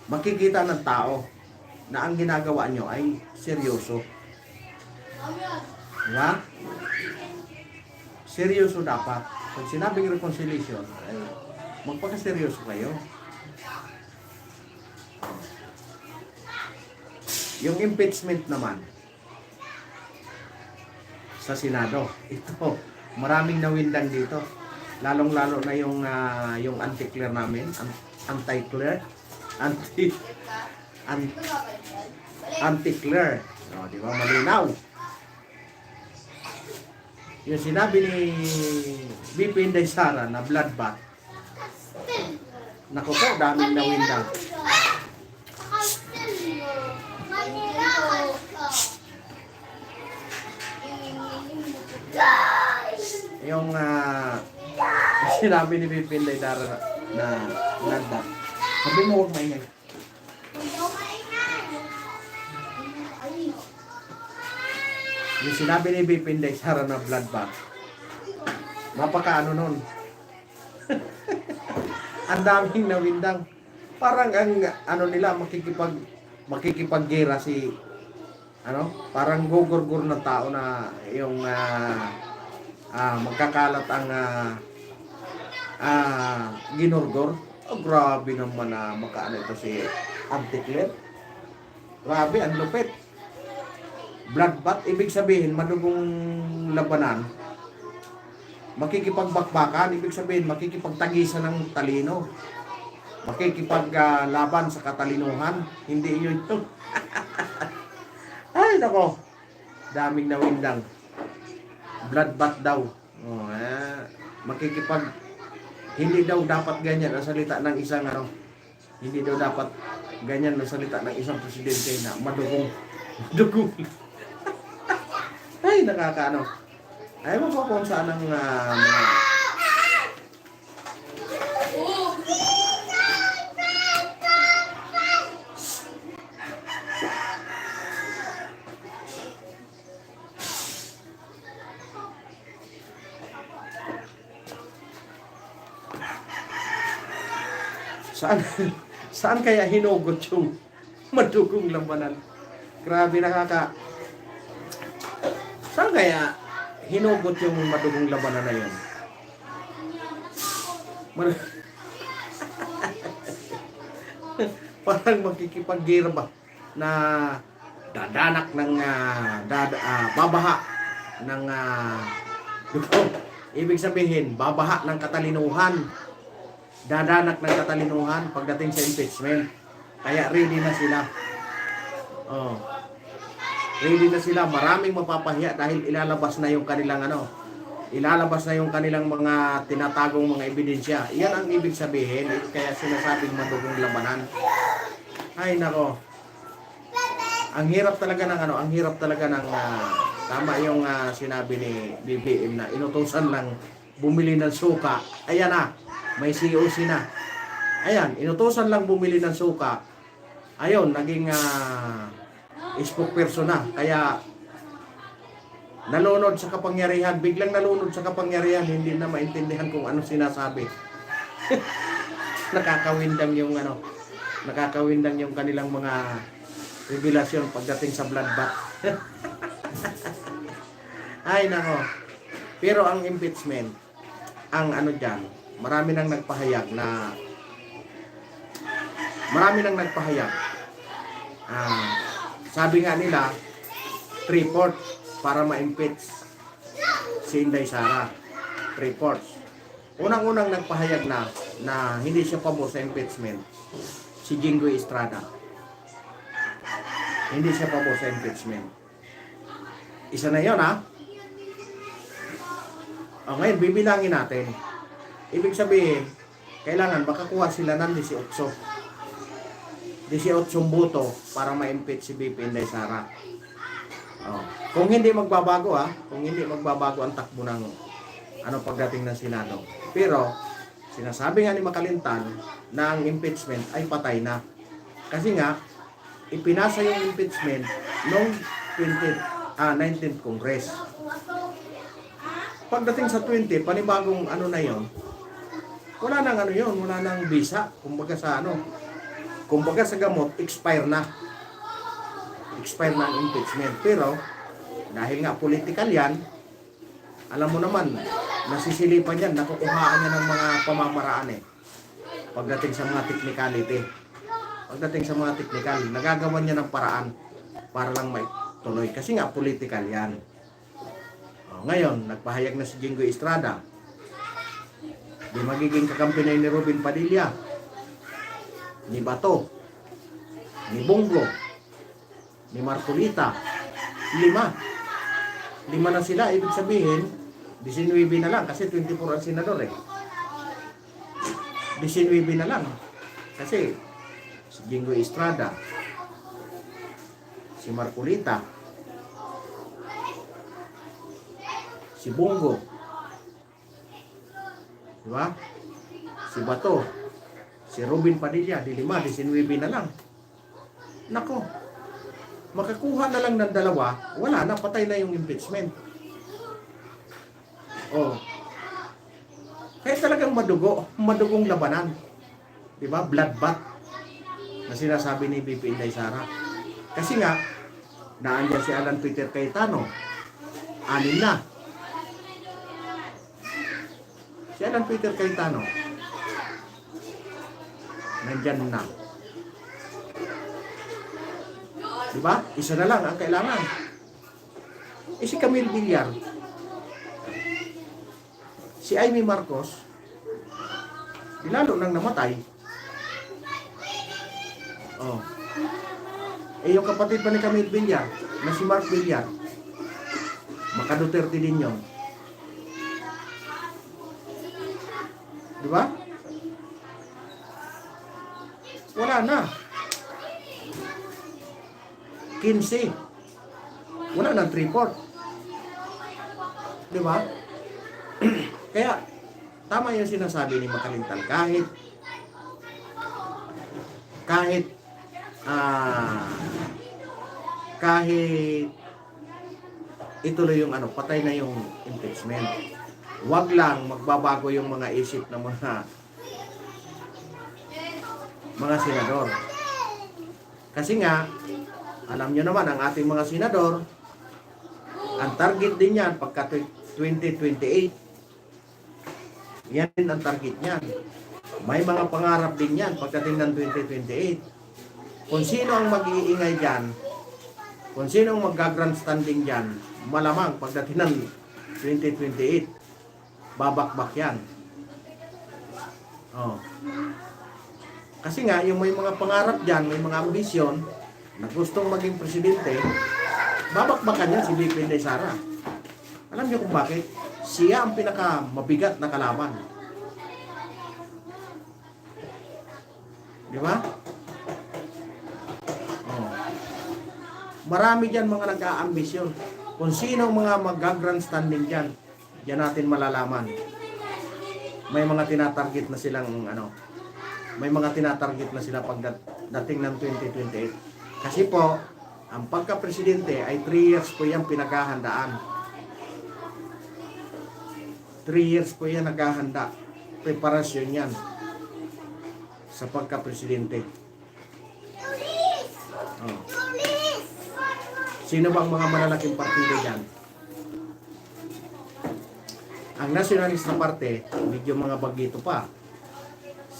makikita ng tao na ang ginagawa nyo ay seryoso. Di ba? Seryoso dapat. Pag sinabing reconciliation, ay magpakaseryoso kayo. Yung impeachment naman sa Senado, ito, maraming nawindang dito. Lalong-lalo na yung anti-clear namin, anti-clear, anti-clear. O, di ba? Malinaw. Yung sinabi ni BP Inday Sara na bloodbath. Naku po, daming nawindang. Yung sinabi ni BP Inday Sara na bloodbath. Sabi mo huwag maingay. Yung sinabi ni BP Inday Sara na bloodbath. Napaka nun. Ang daming nawindang. Parang ang nila makikipaggera si parang gugurgur ng tao na yung magkakalat ang ginurgor. Oh, grabe naman na makaano ito si Anti-Clear. Grabe, ang lupit. Bloodbath, ibig sabihin, madugong labanan. Makikipagbakbakan, ibig sabihin, makikipagtagisan ng talino. Makikipaglaban sa katalinuhan. Hindi yun ito. Ay, nako. Daming nawindang. Bloodbath daw. Oh, hindi daw dapat ganyan ang salita ng isang hindi daw dapat ganyan ang salita ng isang presidente na madugong. Ay, nakakaano. Ay mo po kung saan ang saan kaya hinugot yung madugong labanan? Grabe, saan kaya hinugot yung madugong labanan na yun? Parang magkikipag-gira ba na dadanak ng babaha ng ibig sabihin babaha ng katalinuhan, dadanak ng katalinuhan pagdating sa impeachment. Kaya ready na sila. Oh. Ready na sila, maraming mapapahiya dahil ilalabas na yung kanilang ilalabas na yung kanilang mga tinatagong mga ebidensya. Iyan ang ibig sabihin, kaya sinasabing madugong labanan. Ay nako. Ang hirap talaga ng tama yung sinabi ni BBM na inutusan lang bumili ng suka. Ayan na, may COC na. Ayan, inutusan lang bumili ng suka. Ayun, naging spokesperson na. Kaya nalunod sa kapangyarihan, biglang nalunod sa kapangyarihan, hindi na maintindihan kung ano sinasabi. Nakakawindang yung kanilang mga revelasyon pagdating sa bloodbath. Ay nako. Pero ang impeachment, ang diyan, marami nang nagpahayag. Sabi nga nila 3/4 para ma-impeach si Inday Sara. 3/4. Unang-unang nagpahayag na hindi siya pabor sa impeachment, si Jinggoy Estrada. Hindi siya pabor sa impeachment. Isa na yun, ha? O, ngayon, bibilangin natin. Ibig sabihin, kailangan makakuha sila ng 18. 18 boto para ma-impeach si BP Inday Sara. O, kung hindi magbabago, ha? Kung hindi magbabago ang takbo ng pagdating ng Senado. Pero, sinasabi nga ni Makalintal na ang impeachment ay patay na. Kasi nga, ipinasa yung impeachment noong 19th Congress. Pagdating sa 20, panibagong na yon, wala nang wala nang visa. Kumbaga sa gamot, expire na. Expire na ang impeachment. Pero, dahil nga political yan, alam mo naman, nasisilipan yan, nakukuhaan niya ng mga pamamaraan pagdating sa mga technicality. Pagdating sa mga technical, nagagawa niya ng paraan para lang maituloy. Kasi nga, political yan. Ngayon, nagpahayag na si Jinggoy Estrada. Di magiging kakampi na ni Robin Padilla, ni Bato, ni Bongo, ni Marcolita. 5 na sila. Ibig sabihin, 19 na lang kasi 24 ang senador 19 na lang. Kasi si Jinggoy Estrada, si Marcolita, si Bongo, diba? Si Bato, si Robin Padilla, 19 na lang. Nako, makakuha na lang ng 2, wala na, patay na yung impeachment. Oh. Kaya talagang madugong labanan. Diba? Bloodbath na sinasabi ni BP Inday Sara. Kasi nga, naandyan si Alan Peter Cayetano. 6 na. Si Alan Peter Cayetano, nandyan na. Diba? Isa na lang ang kailangan. Si Camille Villar, si Amy Marcos, lalo nang namatay. Oh. Yung kapatid pa ni Camille Villar, na si Mark Villar, maka-Duterte din yun. Diba? Wala na. 15. Wala na 3/4. Diba? Kaya, tama yung sinasabi ni Makalintal. Kahit ituloy yung patay na yung impeachment. Wag lang magbabago yung mga isip ng mga senador. Kasi nga, alam nyo naman, ang ating mga senador, ang target din yan pagka 2028. Yan din ang target niyan. May mga pangarap din yan pagdating ng 2028. Kung sino ang mag-iingay dyan, kung sino ang mag-grandstanding dyan, malamang pagdating ng 2028, babakbak yan. Oh. Kasi nga, yung may mga pangarap dyan, may mga ambisyon, na gustong maging presidente, babakbakan yan si BP Inday Sara. Alam niyo kung bakit? Siya ang pinaka-mabigat na kalaban. Di ba? Oh. Marami dyan mga nag-aambisyon. Kung sino mga mag-grandstanding dyan, diyan natin malalaman. May mga tinatarget na silang may mga tinatarget na sila pagdating ng 2028. Kasi po, ang pagka-presidente ay 3 years po yan pinaghahandaan. 3 years po yan naghahanda. Preparasyon yan sa pagka-presidente. Oh. Sino bang mga malalaking partido dyan? Ang Nationalista Party, medyo mga bagito pa.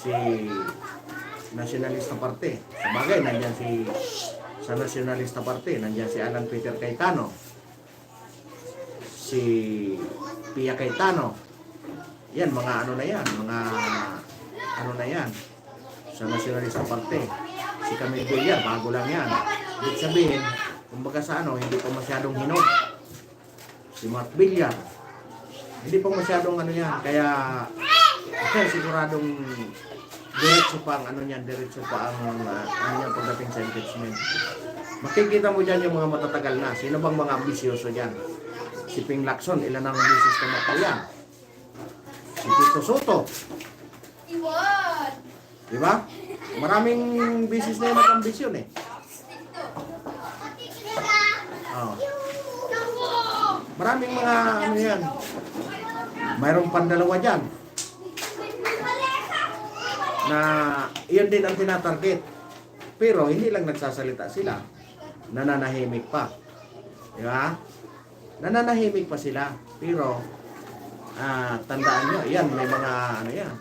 Si Nationalista Party. Sa bagay, nandyan sa Nationalista Party, nandyan si Alan Peter Cayetano, si Pia Cayetano, Yan, mga ano na yan, mga ano na yan, sa nasyonalista parte. Si Camille Villar, bago lang yan. Ibig sabihin, kumbaga sa ano, hindi pa masyadong hinog. Si Mark Villar, hindi pa masyadong ano yan, kaya siguradong diretso pa ang ano niyan, diretso pa ang ano yan pagdating sa impeachment. Makikita mo dyan yung mga matatagal na. Sino bang mga ambisyoso dyan? Si Ping Lacson, ilan ang bisis na matayan? Si Tito Soto. Diba? Maraming bisis na yung mag-ambisyon eh. Oh. Maraming mga ano yan. Mayroong pandalawa dyan. Na iyon din ang tinatarget. Pero hindi lang nagsasalita sila. Nananahimik pa. Di ba? Nananahimik pa sila. Pero tandaan nyo, yan, may mga ano yan.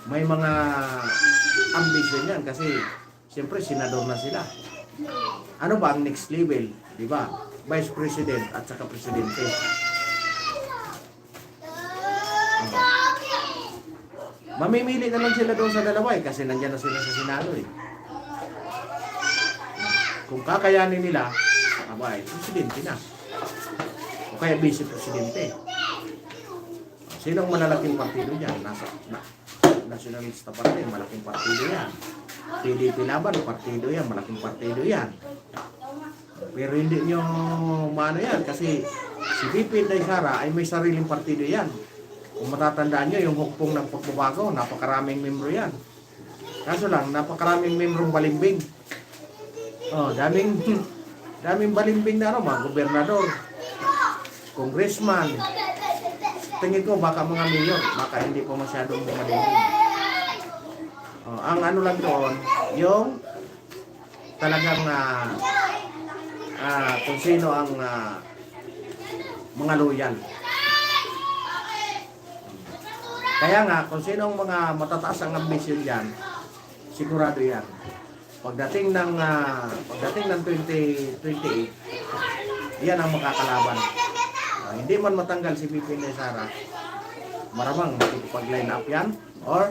May mga ambition yan kasi siyempre senador na sila. Ano ba ang next level? Di ba? Vice President at saka Presidente. Mamimili na lang sila doon sa dalawa kasi nandyan na sila sa Senado eh. Kung kakayanin nila, abay, Presidente na. O kaya Vice Presidente. Sinong malalaking partido dyan? Nationalista Party, malaking partido yan. PDP Laban, partido yan, malaking partido yan. Pero hindi nyo maano yan kasi si VP Inday Sara ay may sariling partido yan. Kung matatandaan nyo, yung hukpong ng pagbabago, napakaraming membro yan. Kaso lang, napakaraming membrong balimbing. Oh, daming balimbing na mga gobernador, congressman. Tingin ko baka mga mayor, baka hindi pa masyadong balimbing. Oh, ang ano lang doon, yung talagang kung sino ang mga loyal. Kaya nga, kung sino ang mga matataas ang ambisyon dyan, sigurado yan. Pagdating ng 2028, yan ang makakalaban. Hindi man matanggal si VP Inday Sara, maramang makikipag-line up yan or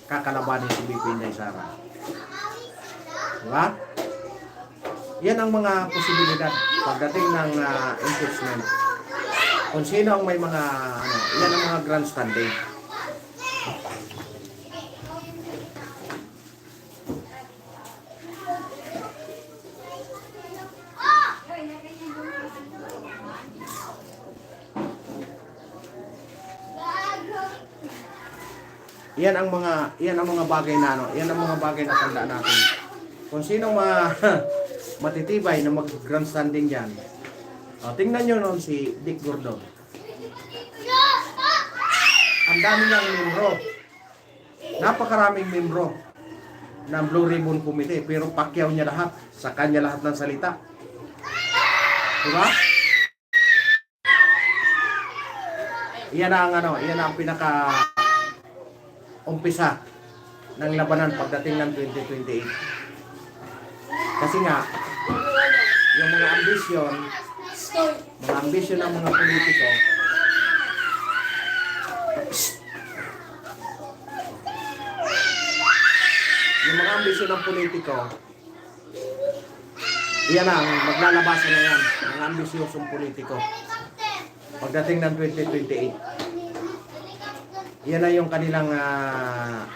kakalabanin si VP Inday Sara. Diba? Yan ang mga posibilidad pagdating ng impeachment. Kung sino ang may mga yan ang mga grandstanding. Yan ang mga bagay na yan ang mga bagay na tandaan natin. Kung sino matitibay na mag-grandstanding diyan. Tingnan niyo noon si Dick Gordon. Ang dami niyang membro. Napakaraming membro ng Blue Ribbon Committee pero pakyaw niya lahat, sa kanya lahat ng salita. Diba? Yan ang pinaka umpisa ng labanan pagdating ng 2028. Kasi nga, yung mga ambisyon ng mga politiko, yung mga ambisyon ng politiko, yan ang maglalabasan na yan, mga ambisyosong politiko. Pagdating ng 2028. Yan na yung kanilang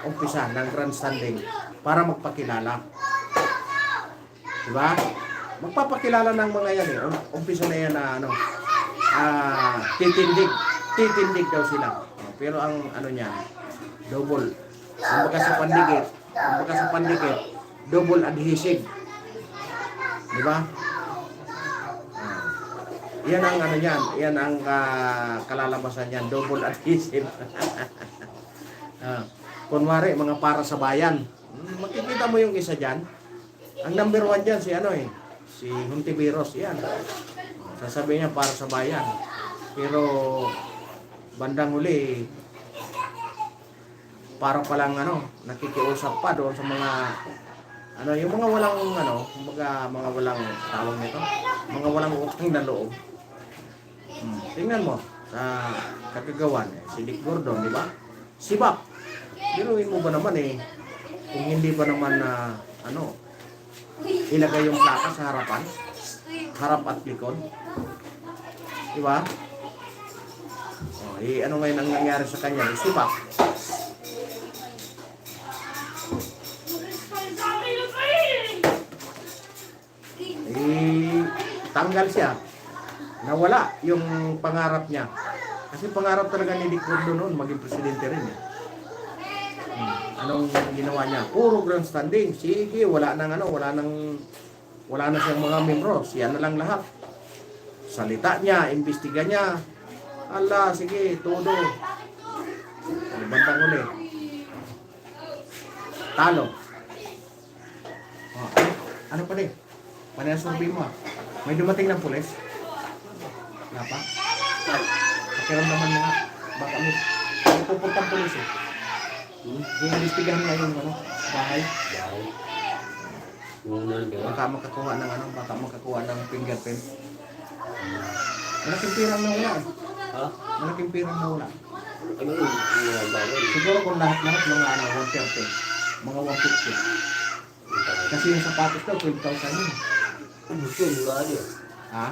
umpisa ng grandstanding para magpakilala. Diba? Magpapakilala ng mga yan eh. Umpisa na yan na titindig daw sila. Pero ang niya, double. Kumbaga sa pandikit, double adhesive. Diba? Yan ang yan ang kalalabasan yan, double adhesive. Kunwari, mga para sa bayan. Makikita mo yung isa dyan. Ang number 1 dyan, si Hontiveros, yan. Sasabihin niya para sa bayan. Pero, bandang huli, parang palang nakikiusap pa doon sa mga, yung mga walang, mga walang tawag nito, mga walang utang na loob. Tingnan mo, sa kagagawan, si Dick Gordon, di ba? Si Bak. Biruin mo ba naman eh, kung hindi ba naman na, ilagay yung plaka sa harapan, harap at likod. Di ba? Ano ngayon ang nangyari sa kanya? Si Bak. Tanggal siya. Nawala yung pangarap niya. Kasi pangarap talaga ni Dick Gordon noon, maging presidente rin eh. Anong ginawa niya? Puro grandstanding. Sige, wala na siyang mga membro. Siya na lang lahat. Salita niya, imbestiga niya. Ala, sige, todo. Bantang uli. Talo. Ano pa rin? Panasurvey mo ah. May dumating ng pulis? Wala pa? Pakiramdaman mo nga. Baka may pupuntang pulis eh. Iimbestigahan nga yung bahay. Baka makakuha ng fingerprint. Malaking pirang nawala eh. Ha? Malaking pirang nawala. Ano yun? Siguro kung lahat mga 130, mga 150. Kasi yung sapatos daw, 12,000 yun. Gusto yung mga ano. Ha?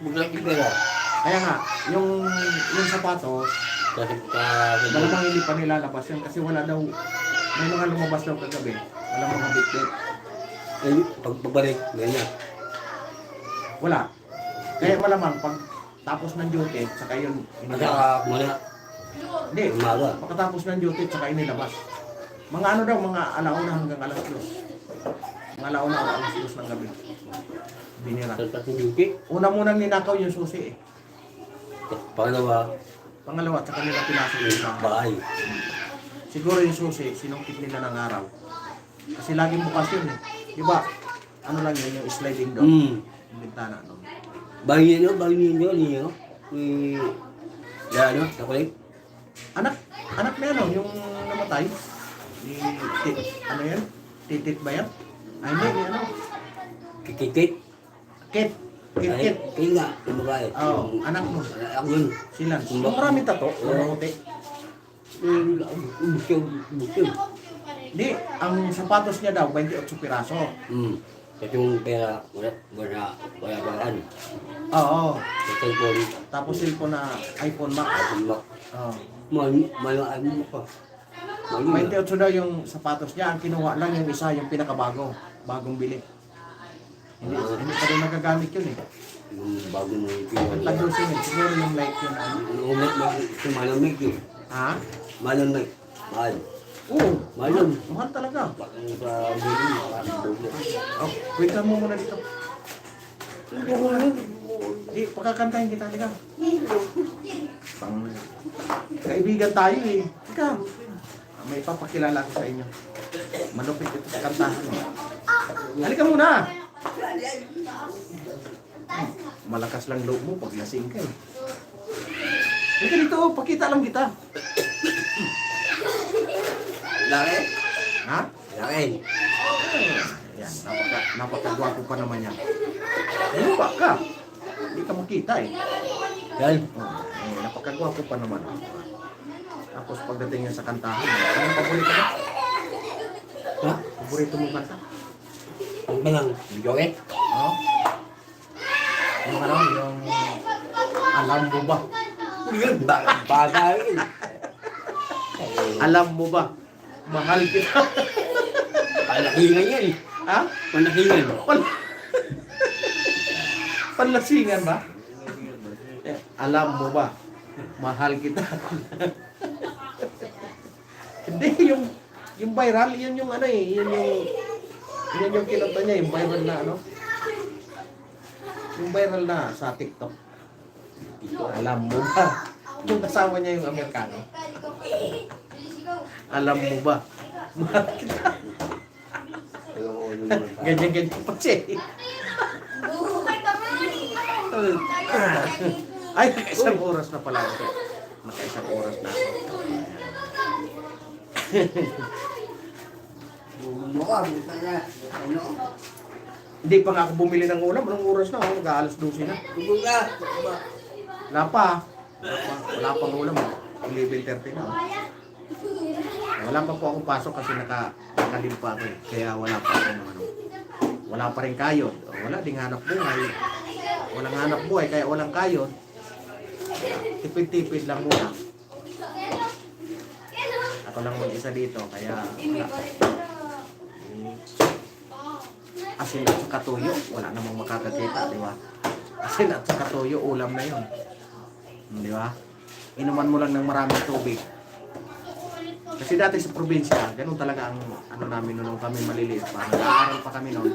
Buglag yung pera. Kaya nga, yung sapatos, Kasi malamang hindi pa nilalabas yun kasi wala daw, may mga lumabas daw kagabi. Wala mga bitbit. pagbabalik, ganyan. Wala. Kaya malamang pag tapos ng duty, saka yun inilabas. Muna. Hindi, Umaga. pagkatapos ng duty, saka inilabas. Mga ano daw, mga alauna hanggang alas 2. Mga alauna o alas 2 ng gabi. Binira. Sa duty. Una munang ninakaw yung susi eh. Pangalawa, Tsaka nila pinasok yung bahay. bahay. Siguro yung susi, sinungkit nila ng araw. Kasi laging bukas yun eh. Diba? Ano lang yun, yung sliding door. Yung bintana. No? Bahay niyo, niyo. Ano, nakulit? Anak na ano, yung namatay. Ano yan? Titit ba yan? Ay, hindi, ano? Kikikit. Kit. Kit. Kaya nga, yung babae. Oo, anak mo. Ako yun. Sila. Marami tato. Marote. Bukyo. Hindi, ang sapatos niya daw, 28 piraso. Kasi yung pera, wala baan. Oo. Sa cellphone, Tapos cellphone na iPhone Max. tumbak. Oo. Malaan mo pa. 28 daw yung sapatos niya. Ang kinuha lang yung isa, yung pinakabago. Bagong bili. Hindi pa rin nagagamit yun eh. Yung bago mo yung Ang tagusin yun. Siguro yung light yun. Yung malamig yun. Ha? Malamig. Mahal. Oo. Mahal. Mahal talaga. Bakit sa building, maraming doble. Oh, wait ka muna dito. Di, pagkakantahin kita, halika. Kaibigan tayo eh. Halika. May papakilala ko sa inyo. Malupit ito sa kantahan. Halika muna. Malakas lang loob mo pag lasing ka eh. Halika dito, pakita lang kita. Laki? Ha? Laki. Yan, napakagwapo pa naman yan. Ano ba ka? Hindi ka makita eh. Yan. Napakagwapo pa naman. Tapos pagdating yan sa kantahan, anong paborito mo? Ha? Paborito mo kanta? Ang balang. Bigoy? Oo. Yung ano, yung alam mo ba? Yun, bata yun. Alam mo ba? Mahal kita. Palakingan yan. Ha? Palakingan. Panlasingan ba? Alam mo ba? Mahal kita. Hindi, yung viral, yun yung ano eh, yun yung kinanta niya, yung viral na ano. Yung viral na sa TikTok. Alam mo ba? Yung kasama niya yung Amerikano. Alam mo ba? Mahal kita. Ganyan pa siya eh. Ay, naka-isang oras na pala ito. Naka-isang oras na. Hindi pa nga ako bumili ng ulam. Anong oras na? Mag-aalas 12 na. Wala pa. Wala pang ulam. Level 30 na. Wala pa po akong pasok kasi nakalimpa ako eh. Kaya wala pa akong ano. Wala pa rin kayod. Wala ding hanap buhay. Walang hanap buhay kaya walang kayod. Tipid-tipid lang muna. Ako lang mag-isa dito kaya asin at saka tuyo. Wala namang makakakita, di ba? Asin at saka tuyo, ulam na yun. Di ba? Inuman mo lang ng maraming tubig. Kasi dati sa probinsya, ganun talaga ang ano namin nung kami maliliit pa. Nag-aaral pa kami noon.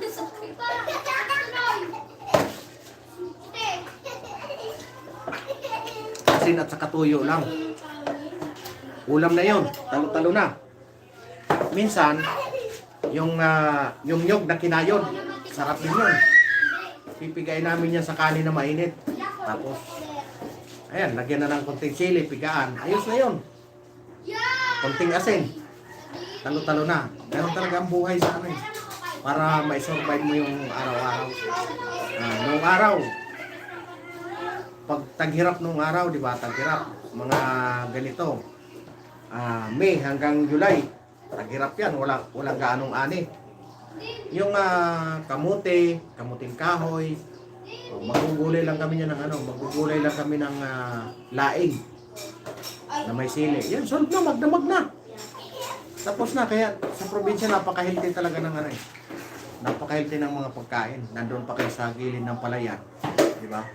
Asin at saka tuyo lang. Ulam na yun. Talo-talo na. Minsan, yung nyog na kinayod, sarap din yun. Pipigay namin yan sa kanin na mainit. Tapos, ayan, lagyan na ng konting chili, pigaan. Ayos na yun. Konting asin. Talo-talo na. Ganun talaga ang buhay sa amin. Para ma-survive mo yung araw-araw. Noong araw, pag taghirap nung araw, di ba, taghirap, mga ganito, May hanggang July, taghirap yan, walang gaanong ani. Yung kamuting kahoy, magugulay lang kami niya ng magugulay lang kami ng laing na may sili. Yan, solve na, magdamag na. Tapos na, kaya sa probinsya napaka-healthy talaga ng napaka-healthy ng mga pagkain. Nandoon pa kayo sa gilid ng palayan, di ba?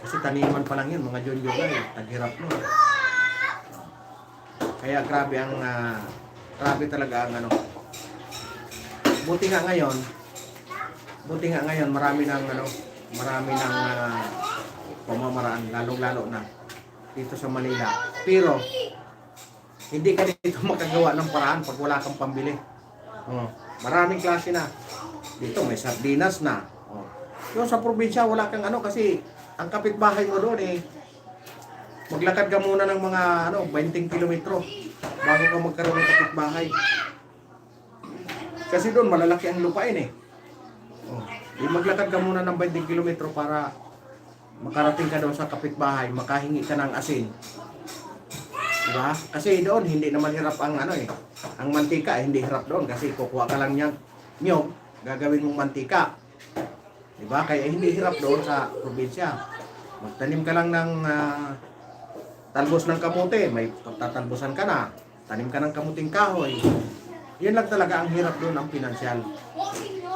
Kasi taniman pa lang yun, mga junjo lang eh, taghirap mo. Kaya grabe talaga ang Buti nga ngayon marami ng pamamaraan lalong-lalo na dito sa Manila. Pero hindi ka dito makagawa ng paraan pag wala kang pambili. Maraming klase na. Dito may sardinas na. Yung sa probinsya wala kang kasi ang kapitbahay mo doon maglakad ka muna ng mga 20 kilometro bago ka magkaroon ng kapitbahay. Kasi doon malalaki ang lupain maglakad ka muna ng 20 kilometro para makarating ka doon sa kapitbahay, makahingi ka ng asin. Diba? Kasi doon hindi naman hirap ang ang mantika hindi hirap doon kasi kukuha ka lang niyog, gagawin mong mantika. Diba? Kaya hindi hirap doon sa probinsya. Magtanim ka lang ng talbos ng kamote, may tatalbosan ka na. Tanim ka ng kamuting kahoy. Yun lang talaga ang hirap doon, ang pinansyal.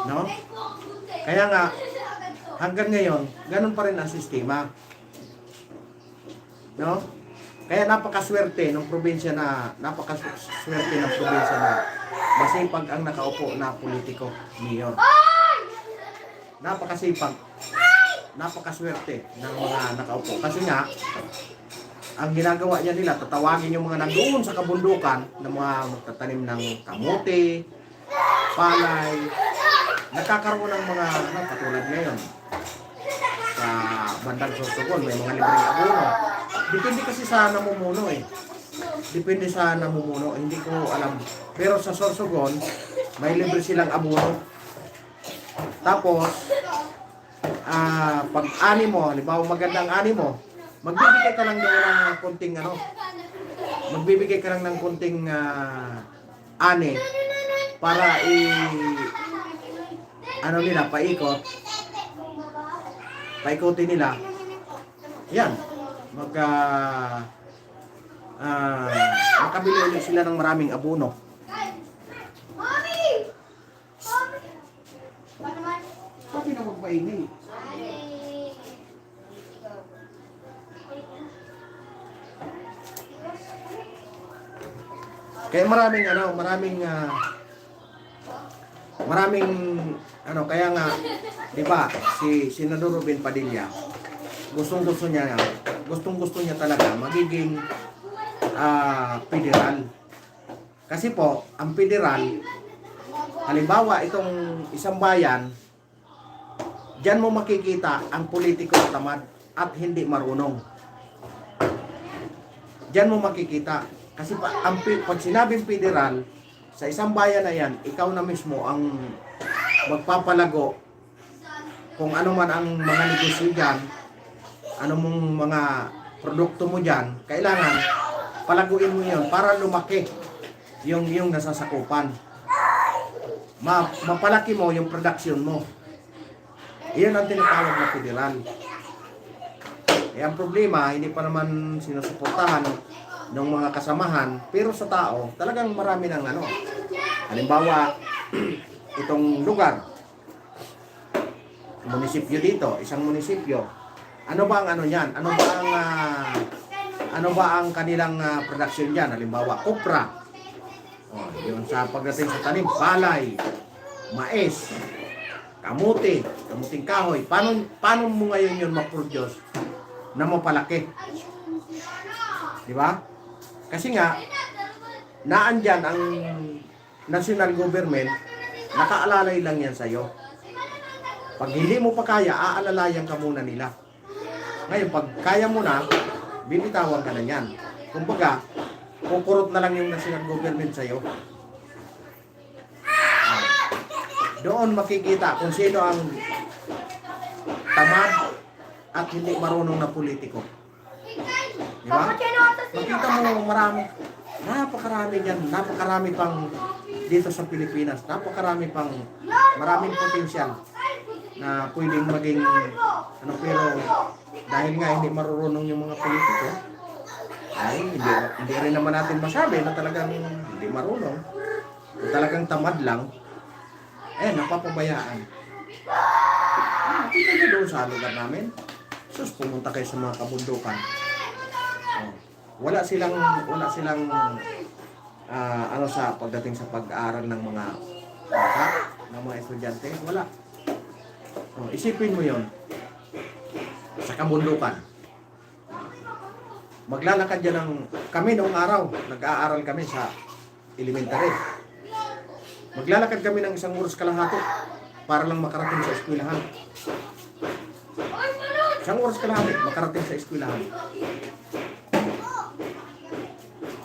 No? Kaya nga, hanggang ngayon, ganun pa rin ang sistema. No? Kaya napakaswerte ng probinsya na masipag ang nakaupo na politiko, mayor. Napakaswerte ng mga nakaupo. Kasi nga, ang ginagawa nila, tatawagin yung mga nandoon sa kabundukan na mga magtatanim ng kamote, palay, nagkakaroon ng mga katulad ngayon. Sa bandang Sorsogon, may mga libreng abono. Depende kasi sa namumuno Depende sa namumuno, hindi ko alam. Pero sa Sorsogon, may libre silang abono. Tapos, pag ani mo, halimbawa magandang ani mo, magbibigay ka lang ng konting magbibigay ka lang ng konting ani para paikutin nila. Yan. Makabili ulit sila ng maraming abono. Bakit na magpaingay? Kaya kaya nga, di ba, si Senador Robin Padilla, gustong-gusto niya talaga magiging federal. Kasi po, ang federal, halimbawa itong isang bayan, diyan mo makikita ang politiko na tamad at hindi marunong. Diyan mo makikita. Kasi pag sinabing federal, sa isang bayan na yan, ikaw na mismo ang magpapalago kung ano man ang mga negosyo dyan, ano mong mga produkto mo dyan, kailangan palaguin mo yun para lumaki yung nasasakupan. Mapalaki mo yung production mo. Iyon ang tinatawag na federal. Eh, ang problema, hindi pa naman sinusuportahan ng mga kasamahan, pero sa tao, talagang marami ng ano. Halimbawa, itong lugar, munisipyo dito, isang munisipyo, ano ba ang ano niyan? Ano ba ang kanilang production diyan? Halimbawa, okra. Oh, yung sa pagdating sa tanim, palay, mais, kamuting kahoy. Paano mo ngayon yun ma-produce na mapalaki? Di ba? Kasi nga, naandyan ang national government, nakaalalay lang yan sa'yo. Pag hindi mo pa kaya, aalalayan ka muna nila. Ngayon, pag kaya mo na, binitawan ka na yan. Kumbaga, kukurot na lang yung national government sa'yo. Doon makikita kung sino ang tamad at hindi marunong na politiko. Di ba? Makita mo napakarami dyan, napakarami pang dito sa Pilipinas, maraming potensyal na pwedeng maging pero dahil nga hindi marunong yung mga politiko, ay hindi rin naman natin masabi na talagang hindi marunong, talagang tamad lang, napapabayaan. Kita nyo doon sa lugar namin, pumunta kayo sa mga kabundukan. Wala silang sa pagdating sa pag-aaral ng mga bata, ng mga estudyante, wala. Isipin mo yon sa kabundukan. Maglalakad dyan kami noong araw, nag-aaral kami sa elementary. Maglalakad kami ng 1 oras kalahati para lang makarating sa eskwelahan. 1 oras kalahati, makarating sa eskwelahan.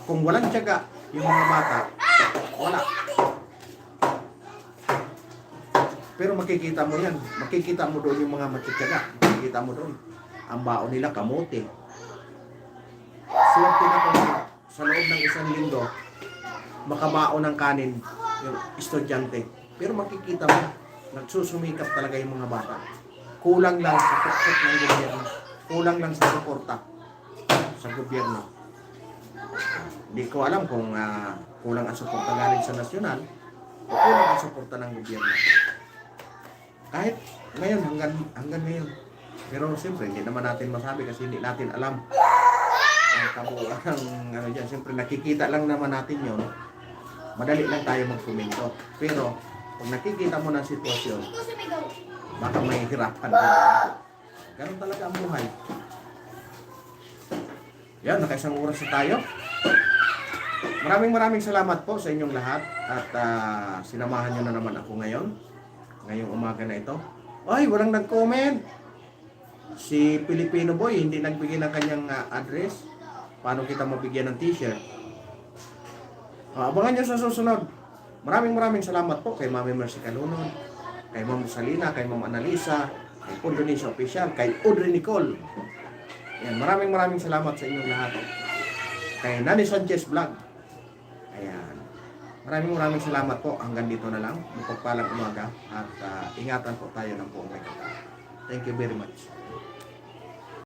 Kung walang tiyaga yung mga bata, wala. Pero makikita mo yan. Makikita mo doon yung mga matitiyaga. Makikita mo doon. Ang baon nila, kamote. Swerte na kung sa loob ng 1 linggo, makabaon ng kanin yung estudyante. Pero makikita mo, nagsusumikap talaga yung mga bata. Kulang lang sa tuktok ng gobyerno. Kulang lang sa suporta sa gobyerno. Hindi ko alam kung kulang ang suporta galing sa nasyonal o kulang ang suporta ng gobyerno. Kahit ngayon, hanggang ngayon. Pero siyempre, hindi naman natin masabi kasi hindi natin alam ang kabuuan ng dyan. Siyempre, nakikita lang naman natin yun. Madali lang tayo magkomento. Pero, kung nakikita mo ng sitwasyon, baka may hirapan ka. Ganun talaga ang buhay. Yan, naka-1 oras na tayo. Maraming salamat po sa inyong lahat at sinamahan nyo na naman ako ngayong umaga na ito. Ay, walang nag-comment. Si Filipino Boy hindi nagbigay ng kanyang address. Paano kita mabigyan ng t-shirt? Abangan nyo sa susunod. Maraming salamat po kay Mami Mercy Calunod, kay Ma'am Salina, kay Ma'am Analisa, kay Pondonisha Official, kay Audrey Nicole. Yan, maraming salamat sa inyong lahat. Kay Nani Sanchez Vlog. Ayan. Maraming salamat po. Hanggang dito na lang. Mapagpalang umaga. At ingatan po tayo ng buong may kapal. Thank you very much.